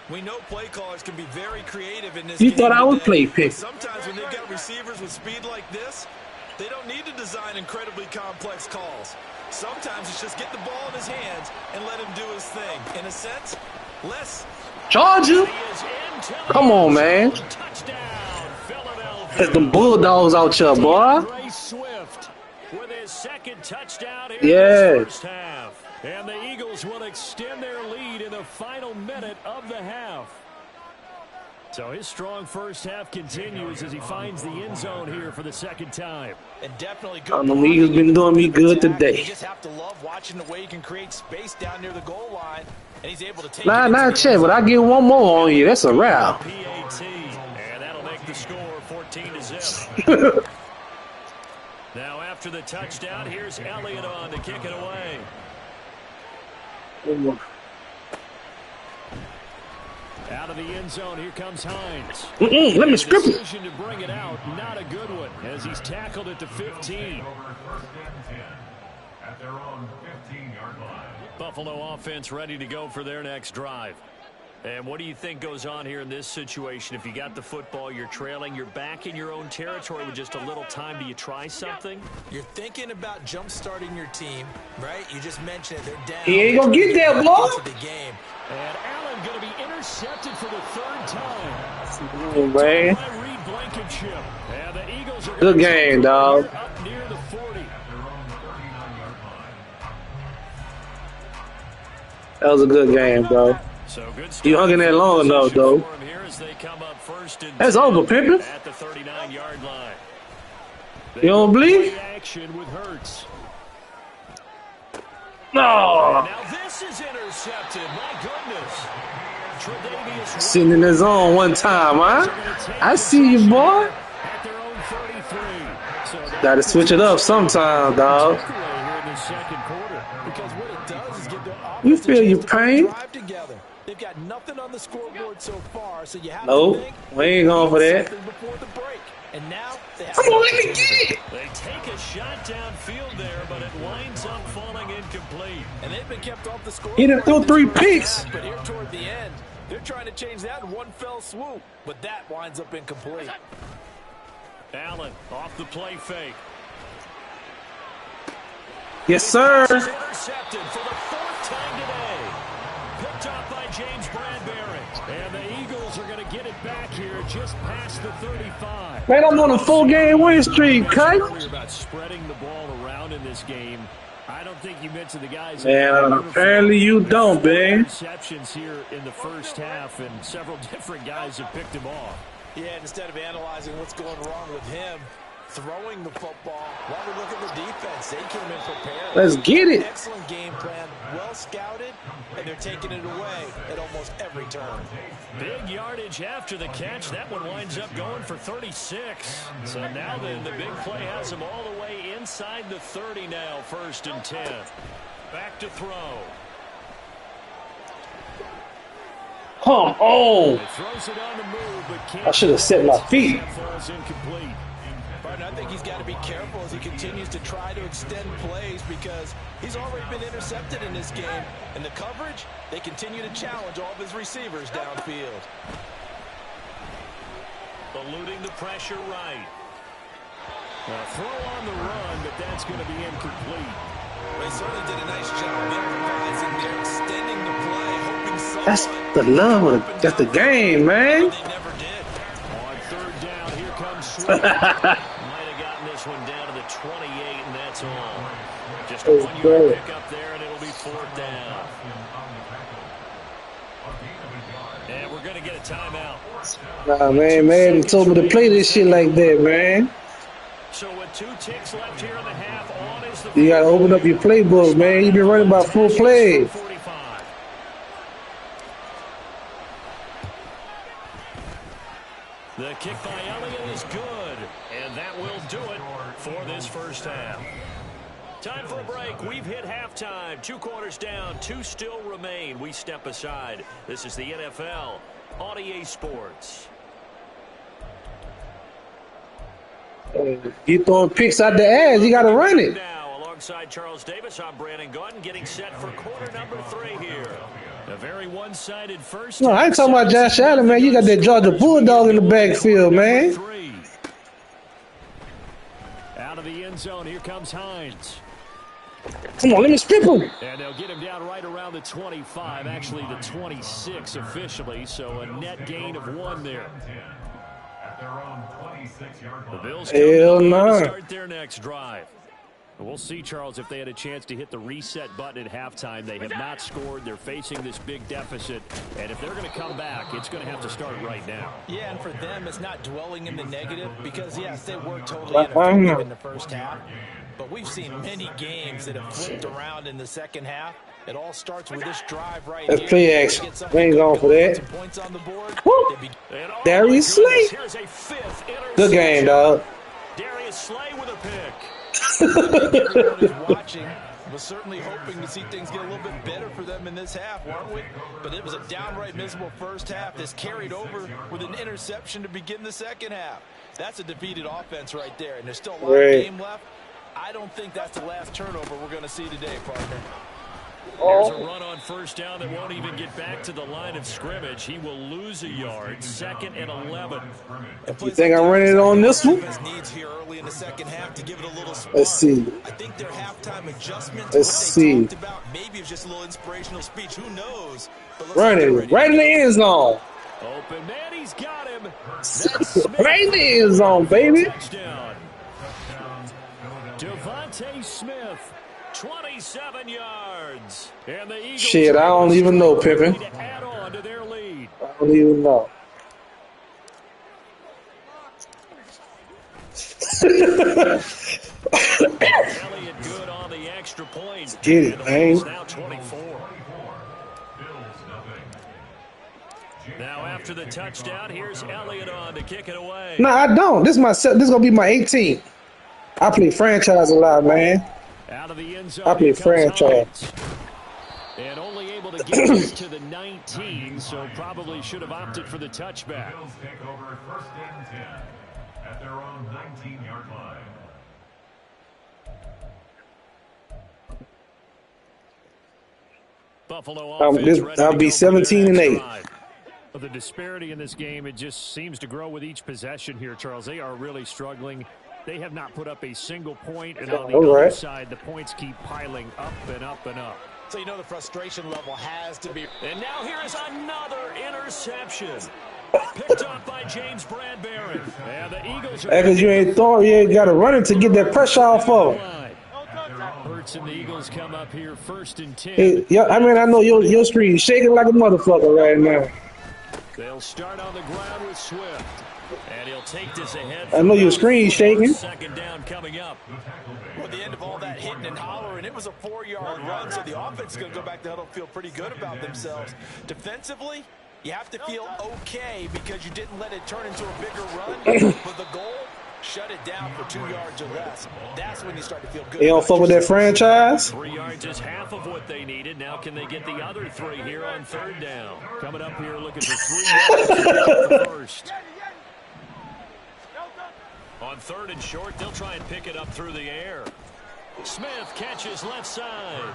G: We know play callers can be very creative in this
A: You
G: game
A: thought I was
G: today.
A: play pimping.
G: Sometimes when they've got receivers with speed like this, they don't need to design incredibly complex calls. Sometimes it's just get the ball in his hands and let him do his thing. In a sense, less.
A: Charge you. Come on, man. There's them Bulldogs out here, boy.
B: Swift with his second touchdown here
A: Yeah.
B: in the first half. And the Eagles will extend their lead in the final minute of the half. So his strong first half continues as he finds the end zone here for the second time.
G: And definitely good.
A: The Eagles been doing me good today.
G: You just have to love watching the way he can create space down near the goal line, and he's able to take
A: Nah, check, but I get one more on you. That's a wrap.
B: PAT, and that'll make the score 14-0. Now after the touchdown, here's Elliott on to kick it away. Out of the end zone, here comes Hines.
A: Let me script it.
B: Decision to bring it out, not a good one, as he's tackled at the 15.
I: At their own 15-yard line.
B: Buffalo offense ready to go for their next drive. And what do you think goes on here in this situation? If you got the football, you're trailing, you're back in your own territory with just a little time. Do you try something?
G: You're thinking about jump-starting your team, right? You just mentioned it. They're down.
A: He ain't gonna get that, boy.
B: And Allen going to be intercepted for the third time.
A: Oh, man.
B: Reed Blankenship. And the Eagles are
A: Good game, dog.
B: up near the 40.
A: That was a good game, bro.
B: So good.
A: You hung in there long enough, though. That's over, Pimpin'.
B: At the 39-yard line.
A: You don't believe?
B: Action with Hurts.
A: No.
B: Now this is intercepted. My goodness. Tre'Davious
A: Sitting in the zone one time, huh? I see you, boy.
B: at their own 33. So
A: Gotta switch it up sometime, dog.
B: here in the second quarter.
G: Because what it does is give their
A: You
G: offense a
A: feel your
G: chance to
A: pain?
G: drive together. They've got nothing on the scoreboard so far, so you have
A: Nope,
G: to think
A: we ain't going for that.
G: something before the break. And now they have
A: Come on, let me get it.
B: They take a shot downfield there, but it winds up falling incomplete.
G: And they've been kept off the scoreboard.
A: He done threw
G: this
A: 3
G: first
A: picks.
G: half, but here toward the end, they're trying to change that in one fell swoop, but that winds up incomplete.
B: Allen off the play fake.
A: Yes, sir.
B: Intercepted for the 4th time today. Picked up by James Bradbury. And the Eagles are going to get it back here just past the 35.
A: Man, I'm on a 4-game win streak, cut.
B: Earlier about spreading the ball around in this game. I don't think you mentioned the guys.
A: Man, apparently you don't, man.
B: Receptions here in the first half, and several different guys have picked him off.
G: Yeah, instead of analyzing what's going wrong with him,
D: throwing the football. While we look at the defense, they came in prepared.
A: Let's get it.
D: Excellent game plan, well scouted, and they're taking it away at almost every turn.
B: Big yardage after the catch. That one winds up going for 36. So now then, the big play has them all the way inside the 30 now, 1st and 10. Back to throw.
A: Come on.
B: Throws it on the move, but can't.
A: I should have set my feet.
B: Falls incomplete.
D: But I think he's got to be careful as he continues to try to extend plays because he's already been intercepted in this game. And the coverage, they continue to challenge all of his receivers downfield.
B: Eluding the pressure right. A throw on the run, but that's going to be incomplete.
D: They certainly did a nice job improvising there, extending the play, hoping someone...
A: That's the love. That's the game, man.
D: They never did.
B: On 3rd down, here comes Swift. Might have gotten this one down to the 28, and that's all. Just a 1-yard pick up there, and it'll be 4th down. And we're going to get a timeout.
A: Nah, man, Madden told me to play this shit like that, man.
B: So with 2 ticks left here in the half, on is the...
A: You gotta open up your playbook, man. You've been running about 4 plays.
B: The kick by Elliott is good, and that will do it for this 1st half. Time for a break. We've hit halftime. 2 quarters down, 2 still remain. We step aside. This is the NFL on EA Sports.
A: You throwing picks out the ass, you gotta run it.
B: Now, alongside Charles Davis, I'm Brandon Gordon, getting set for quarter number 3 here. A very one-sided first.
A: No, I ain't talking about Josh Allen, man. You got that Georgia Bulldog in the backfield, man.
B: Out of the end zone, here comes Hines.
A: Come on, let me strip him.
B: And they'll get him down right around the 25, actually the 26 officially, so a net gain of 1 there. The Bills start their next drive. We'll see, Charles, if they had a chance to hit the reset button at halftime. They have not scored. They're facing this big deficit. And if they're going to come back, it's going to have to start right now.
D: Yeah, and for them, it's not dwelling in the negative because, yes, they were totally ineffective in the 1st half. But we've seen many games that have flipped around in the 2nd half. It all starts with this drive right here.
A: That's play action. We ain't going for that. Woo! Darius Slay. Good game, dog.
B: Darius Slay with a pick.
D: Everyone is watching. Was certainly hoping to see things get a little bit better for them in this half, weren't we? But it was a downright miserable 1st half. This carried over with an interception to begin the 2nd half. That's a defeated offense right there, and there's still a lot of game left. I don't think that's the last turnover we're going to see today, partner.
B: There's a run on 1st down that won't even get back to the line of scrimmage. He will lose a yard. 2nd and 11.
A: You think I'm running it on this one?
D: Needs here early in the 2nd half to give it a little spark.
A: Let's see.
D: I think their halftime adjustments.
A: Let's see.
D: Talked about, maybe it's just a little inspirational speech. Who knows?
A: Run it right in the end zone.
B: Open man, he's got him.
A: Right in the end zone, baby.
B: Touchdown. Devontae Smith. 27 yards. And the Eagles
A: shit, I don't even know, Pippin.
B: To add on to their lead.
A: I don't even know.
B: Elliott good on the extra point.
A: Get it, man.
B: Now 24. Now after the touchdown, here's Elliott on to kick it away.
A: No, I don't. This is gonna be my 18th. I play franchise a lot, man.
B: Out of the end zone,
A: I play franchise.
B: And only able to get this to the 19, so probably should have opted for the touchback.
I: Bills take over 1st and 10 at their own 19-yard line.
B: Buffalo offense
A: I'll be 17 and 8.
B: The disparity in this game, it just seems to grow with each possession here, Charles. They are really struggling. They have not put up a single point, and on the other side, the points keep piling up and up and up.
D: So you know the frustration level has to be.
B: And now here is another interception. Picked up by James Bradbury. And the Eagles are...
A: Because you ain't got to run it to get that pressure off of him.
B: Hurts and the Eagles come up here 1st and 10.
A: Hey, yeah, I mean, I know your screen is shaking like a motherfucker right now.
B: They'll start on the ground with Swift.
C: And he'll take this ahead.
A: I know your screen shaking.
C: Second down coming up.
D: Well, at the end of all that hitting and hollering, it was a 4-yard run, so the offense is going to go back to huddle, feel pretty good about themselves. Defensively, you have to feel okay because you didn't let it turn into a bigger run. But the goal, shut it down for 2 yards or less. That's when you start to feel good.
A: They don't fuck with that franchise.
C: 3 yards is half of what they needed. Now can they get the other 3 here on third down? Coming up here looking for 3 yards to get the first. On third and short, they'll try and pick it up through the air. Smith catches left side.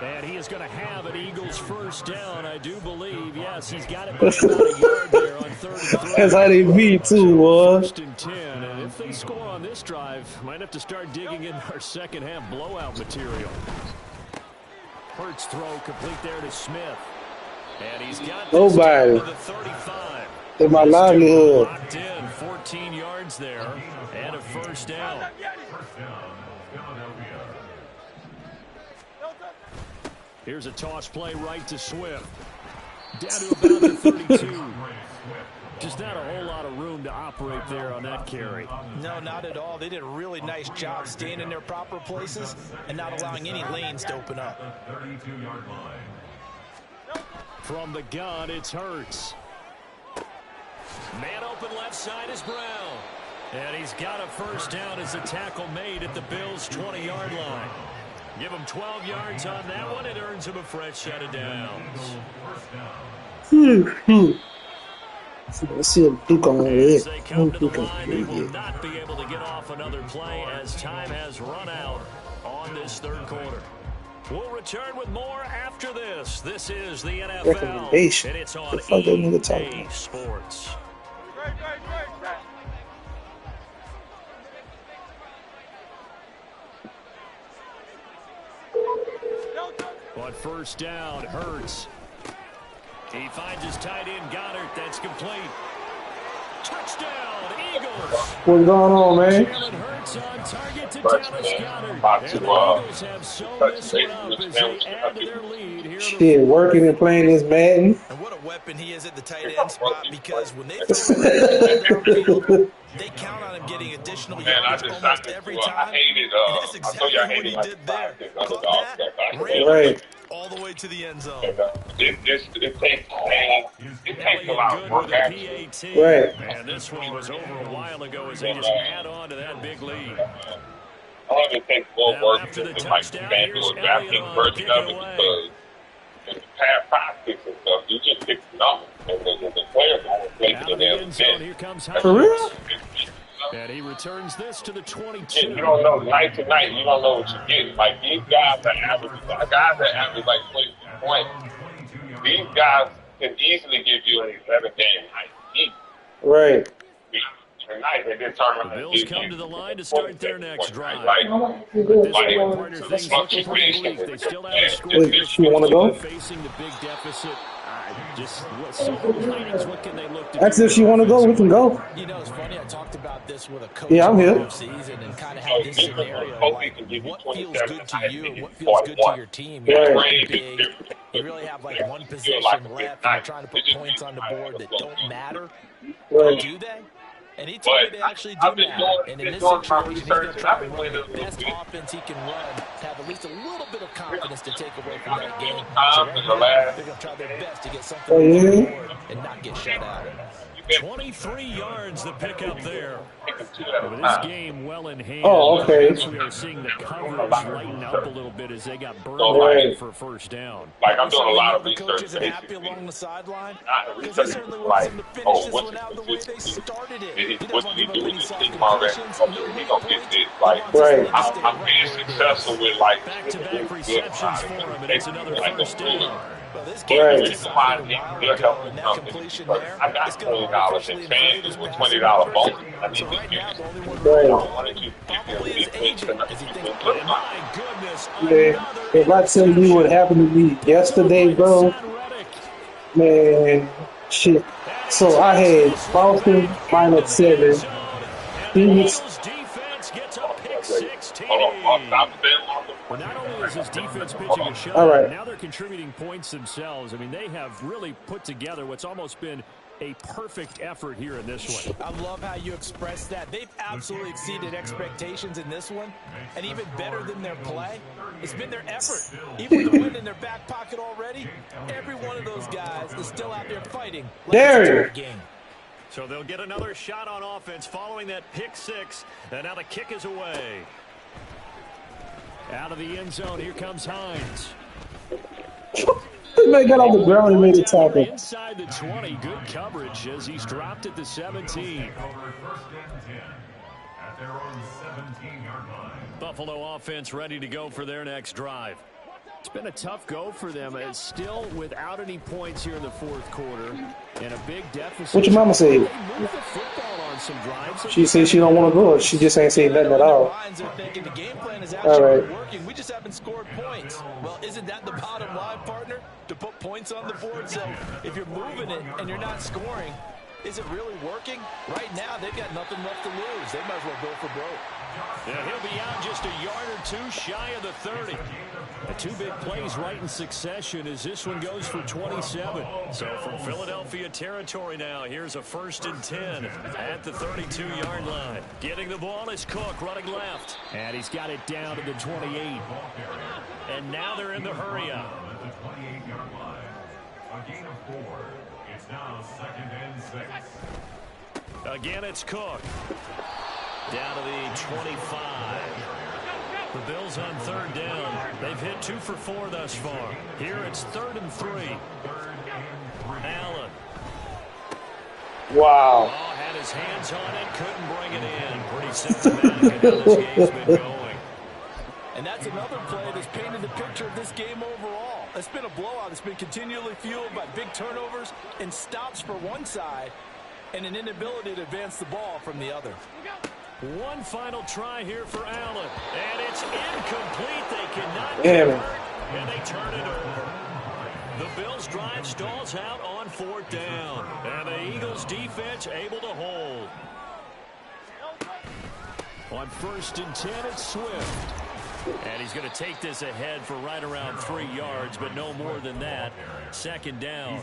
C: And he is going to have an Eagles first down, I do believe. Yes, he's got it by about a yard there on third and 3.
A: That's how they beat too, boy.
C: First and 10. And if they score on this drive, might have to start digging in our second half blowout material. Hurts throw complete there to Smith. And he's got
A: nobody.
C: The 35.
A: In my livelihood.
C: Locked in, 14 yards there, and a first down. Here's a toss play right to Swift. Down to about the 32. Just not a whole lot of room to operate there on that carry.
D: No, not at all. They did a really nice job staying in their proper places and not allowing any lanes to open up.
C: From the gun, it's Hurts. Man open left side is Brown. And he's got a first down as a tackle made at the Bills' 20-yard line. Give him 12 yards on that one. It earns him a fresh set of downs.
A: Let's see a Duke on
C: As they come to the line, they will not be able to get off another play as time has run out on this third quarter. We'll return with more after this. This is the NFL, and it's on EA Sports. On first down, Hurts. He finds his tight end, Goddard. That's complete. Touchdown, Eagles.
A: What's going on, man?
C: Jalen Hurts on target to Dallas Goddard. And the Eagles have sewn this one up as they add to their lead here.
A: Shit, working and playing this Madden.
D: And what a weapon he is at the tight end spot, because when they throw downfield, they count on him getting additional yards almost every time. And that's exactly what he did there. Caught that, ran all the way to the end zone.
J: It takes a lot of work, actually.
A: Right.
C: And this one was over a while ago as they just add on to that big lead.
J: I want to take more work to like FanDuel DraftKings version of it, because in the past practice and stuff, you just pick the numbers, and the players don't play to the damn fit.
A: For real?
C: And he returns this to the 22.
J: You don't know night to night. You don't know what you're getting. Like these guys that average like 20 points. These guys can easily give you an 11-game night.
A: Right.
J: Tonight they did turn around.
C: The Bills come to the line to start their next drive.
J: Like,
C: They still have a score.
A: You want to go?
C: Facing the big deficit. Just silver linings. What can they look to
A: That's if she want to go. We can go.
D: You know, it's funny. I talked about this with a coach
A: I'm here.
D: this season and kind of had this scenario. Like, what feels good to you and what feels good to your team? You really have like one possession left, and you're trying to put points on the board that don't matter.
A: Right.
D: Do they? And he told me they actually do matter. And in this situation, he's going to try to run the best offense he can run to have at least a little bit of confidence to take away from that game. So right now, they're going to try their best to get something on the board and not get shut out.
C: 23 yards the pickup there. With this game well in hand.
A: Oh, okay.
C: We are seeing the coverage lighten up a little bit as they got burned for first down.
J: Like I'm doing a lot of
D: The
J: research.
D: coach isn't happy along the sideline. Because
J: Research
D: he certainly
J: like,
D: wants them to finish
J: oh,
D: this
J: what's
D: one out the way they started it.
J: He
D: He doesn't
J: what
D: want
J: did
D: to
J: he
D: give
J: do
D: up any
J: with
D: soft
J: the team already?
D: completions.
J: He gonna get this. Like,
A: Right.
J: I'm being successful with like
C: Back-to-back receptions for him, and it's another first down.
D: Well, this game
A: Right.
D: was decided a while ago, and that completion there,
J: I got
D: it's going to
J: $20
D: officially
J: in
D: invade
J: change
D: his
J: with
D: pass
J: $20 bonus. I
D: So
J: need
D: right
J: to
D: now, the only one
A: Right.
J: why don't you
D: probably is agent as he thinks,
C: And my goodness,
A: Man, if I tell you what happened to me yesterday, bro, man, shit. So I had Boston -7, Phoenix
C: defense gets a pick six
B: Well, not only is his defense pitching a shutout, now they're contributing points themselves. I mean, they have really put together what's almost been a perfect effort here in this one.
D: I love how you express that. They've absolutely exceeded expectations in this one, and even better than their play, it's been their effort. Even with the win in their back pocket already, every one of those guys is still out there fighting like it's a game.
B: So they'll get another shot on offense following that pick six, and now the kick is away. Out of the end zone, here comes Hines.
A: This man got on the ground and made a tackle.
B: Inside the 20, good coverage as he's dropped at the 17. Buffalo offense ready to go for their next drive. It's been a tough go for them. It's still without any points here in the fourth quarter and a big deficit.
A: What your mama say? She said she don't want to go. She just ain't saying nothing at all.
D: The game plan is actually working. We just haven't scored points. Well, isn't that the bottom line, partner? To put points on the board. So if you're moving it and you're not scoring, is it really working? Right now, they've got nothing left to lose. They might as well go for broke.
B: Yeah, he'll be out just a yard or two shy of the 30. The two big plays right in succession as this one goes for 27. So from Philadelphia territory now, here's a 1st and 10 at the 32-yard line. Getting the ball is Cook running left. And he's got it down to the 28. And now they're in the hurry-up.
I: A gain of 4. It's now 2nd and 6.
B: Again, it's Cook. Down to the 25. The Bills on 3rd down. They've hit 2 for 4 thus far. Here it's 3rd and 3. Allen.
A: Wow.
B: Oh, had his hands on it, couldn't bring it in. Pretty symptomatic of how this game's been going.
D: And that's another play that's painted the picture of this game overall. It's been a blowout. It's been continually fueled by big turnovers and stops for one side and an inability to advance the ball from the other.
B: One final try here for Allen. And it's incomplete. They cannot get it. And they turn it over. The Bills' drive stalls out on 4th down. And the Eagles' defense able to hold. On 1st and 10, it's Swift. And he's going to take this ahead for right around 3 yards, but no more than that. 2nd down.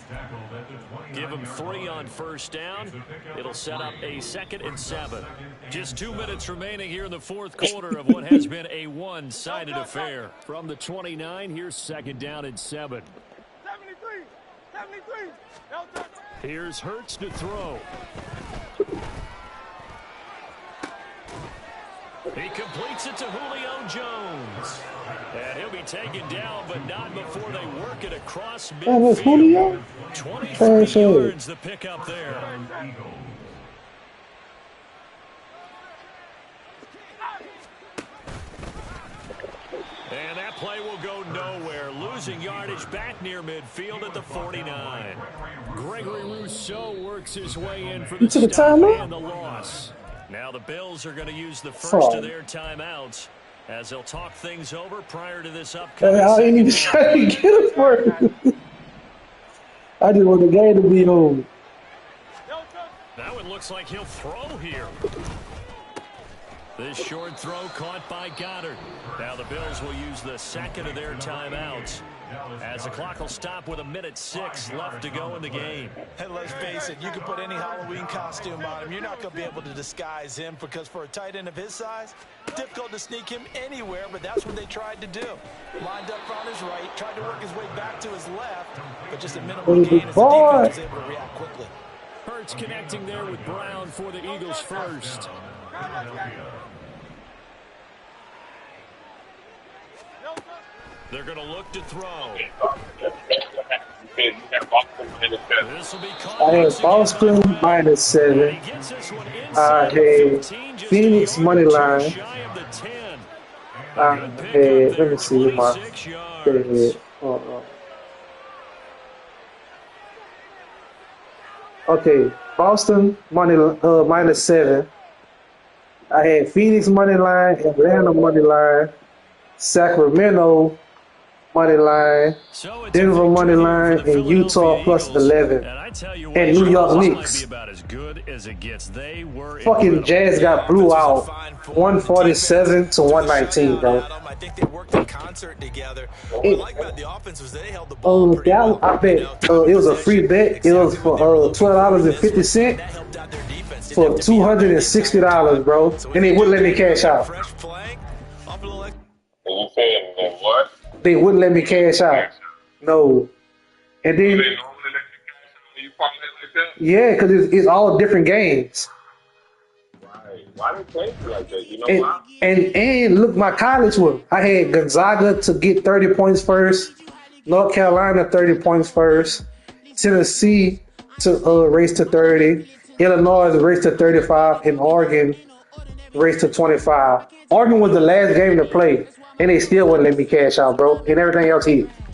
B: Give him 3 on 1st down. It'll set up a 2nd and 7. Just 2 minutes remaining here in the 4th quarter of what has been a one-sided affair. From the 29, here's 2nd down and 7.
E: 73.
B: Here's Hurts to throw. He completes it to Julio Jones. And he'll be taken down, but not before they work it across midfield. 23 yards the pickup there. And that play will go nowhere. Losing yardage back near midfield at the 49. Gregory Rousseau works his way in for the stop and the loss. Now the Bills are going to use the first of their timeouts as they'll talk things over prior to this upcoming.
A: I ain't even trying to get it for it. I just want the game to be over.
B: That one looks like he'll throw here. This short throw caught by Goddard. Now the Bills will use the 2nd of their timeouts as the clock will stop with 1:06 left to go in the game.
D: And let's face it, you can put any Halloween costume on him. You're not going to be able to disguise him because for a tight end of his size, difficult to sneak him anywhere, but that's what they tried to do. Lined up on his right, tried to work his way back to his left, but just a minimal gain as the defense was able to react quickly.
B: Hurts connecting there with Brown for the Eagles first. They're going to look to throw.
A: I had Boston -7. I had Phoenix money line. I had, let me see my head. Okay, Boston money -7. I had Phoenix money line, Atlanta money line, Sacramento money line, Denver money line, and Utah +11. and New York Knicks. Fucking Jazz got blew out 147 to 119, bro.
G: I think they worked in concert together. What I like about the offense was they held the ball pretty well.
A: I bet it was a free bet. It was for $12.50 for $260, bro, and they wouldn't let me cash out.
J: You saying what?
A: They wouldn't let me cash out. No, and then yeah, because it's all different games.
J: Why they play like that? You know why?
A: And look, my college one. I had Gonzaga to get 30 points first, North Carolina 30 points first, Tennessee to race to 30, Illinois race to 35, and Oregon race to 25. Oregon was the last game to play, and they still wouldn't let me cash out, bro. And everything else hit.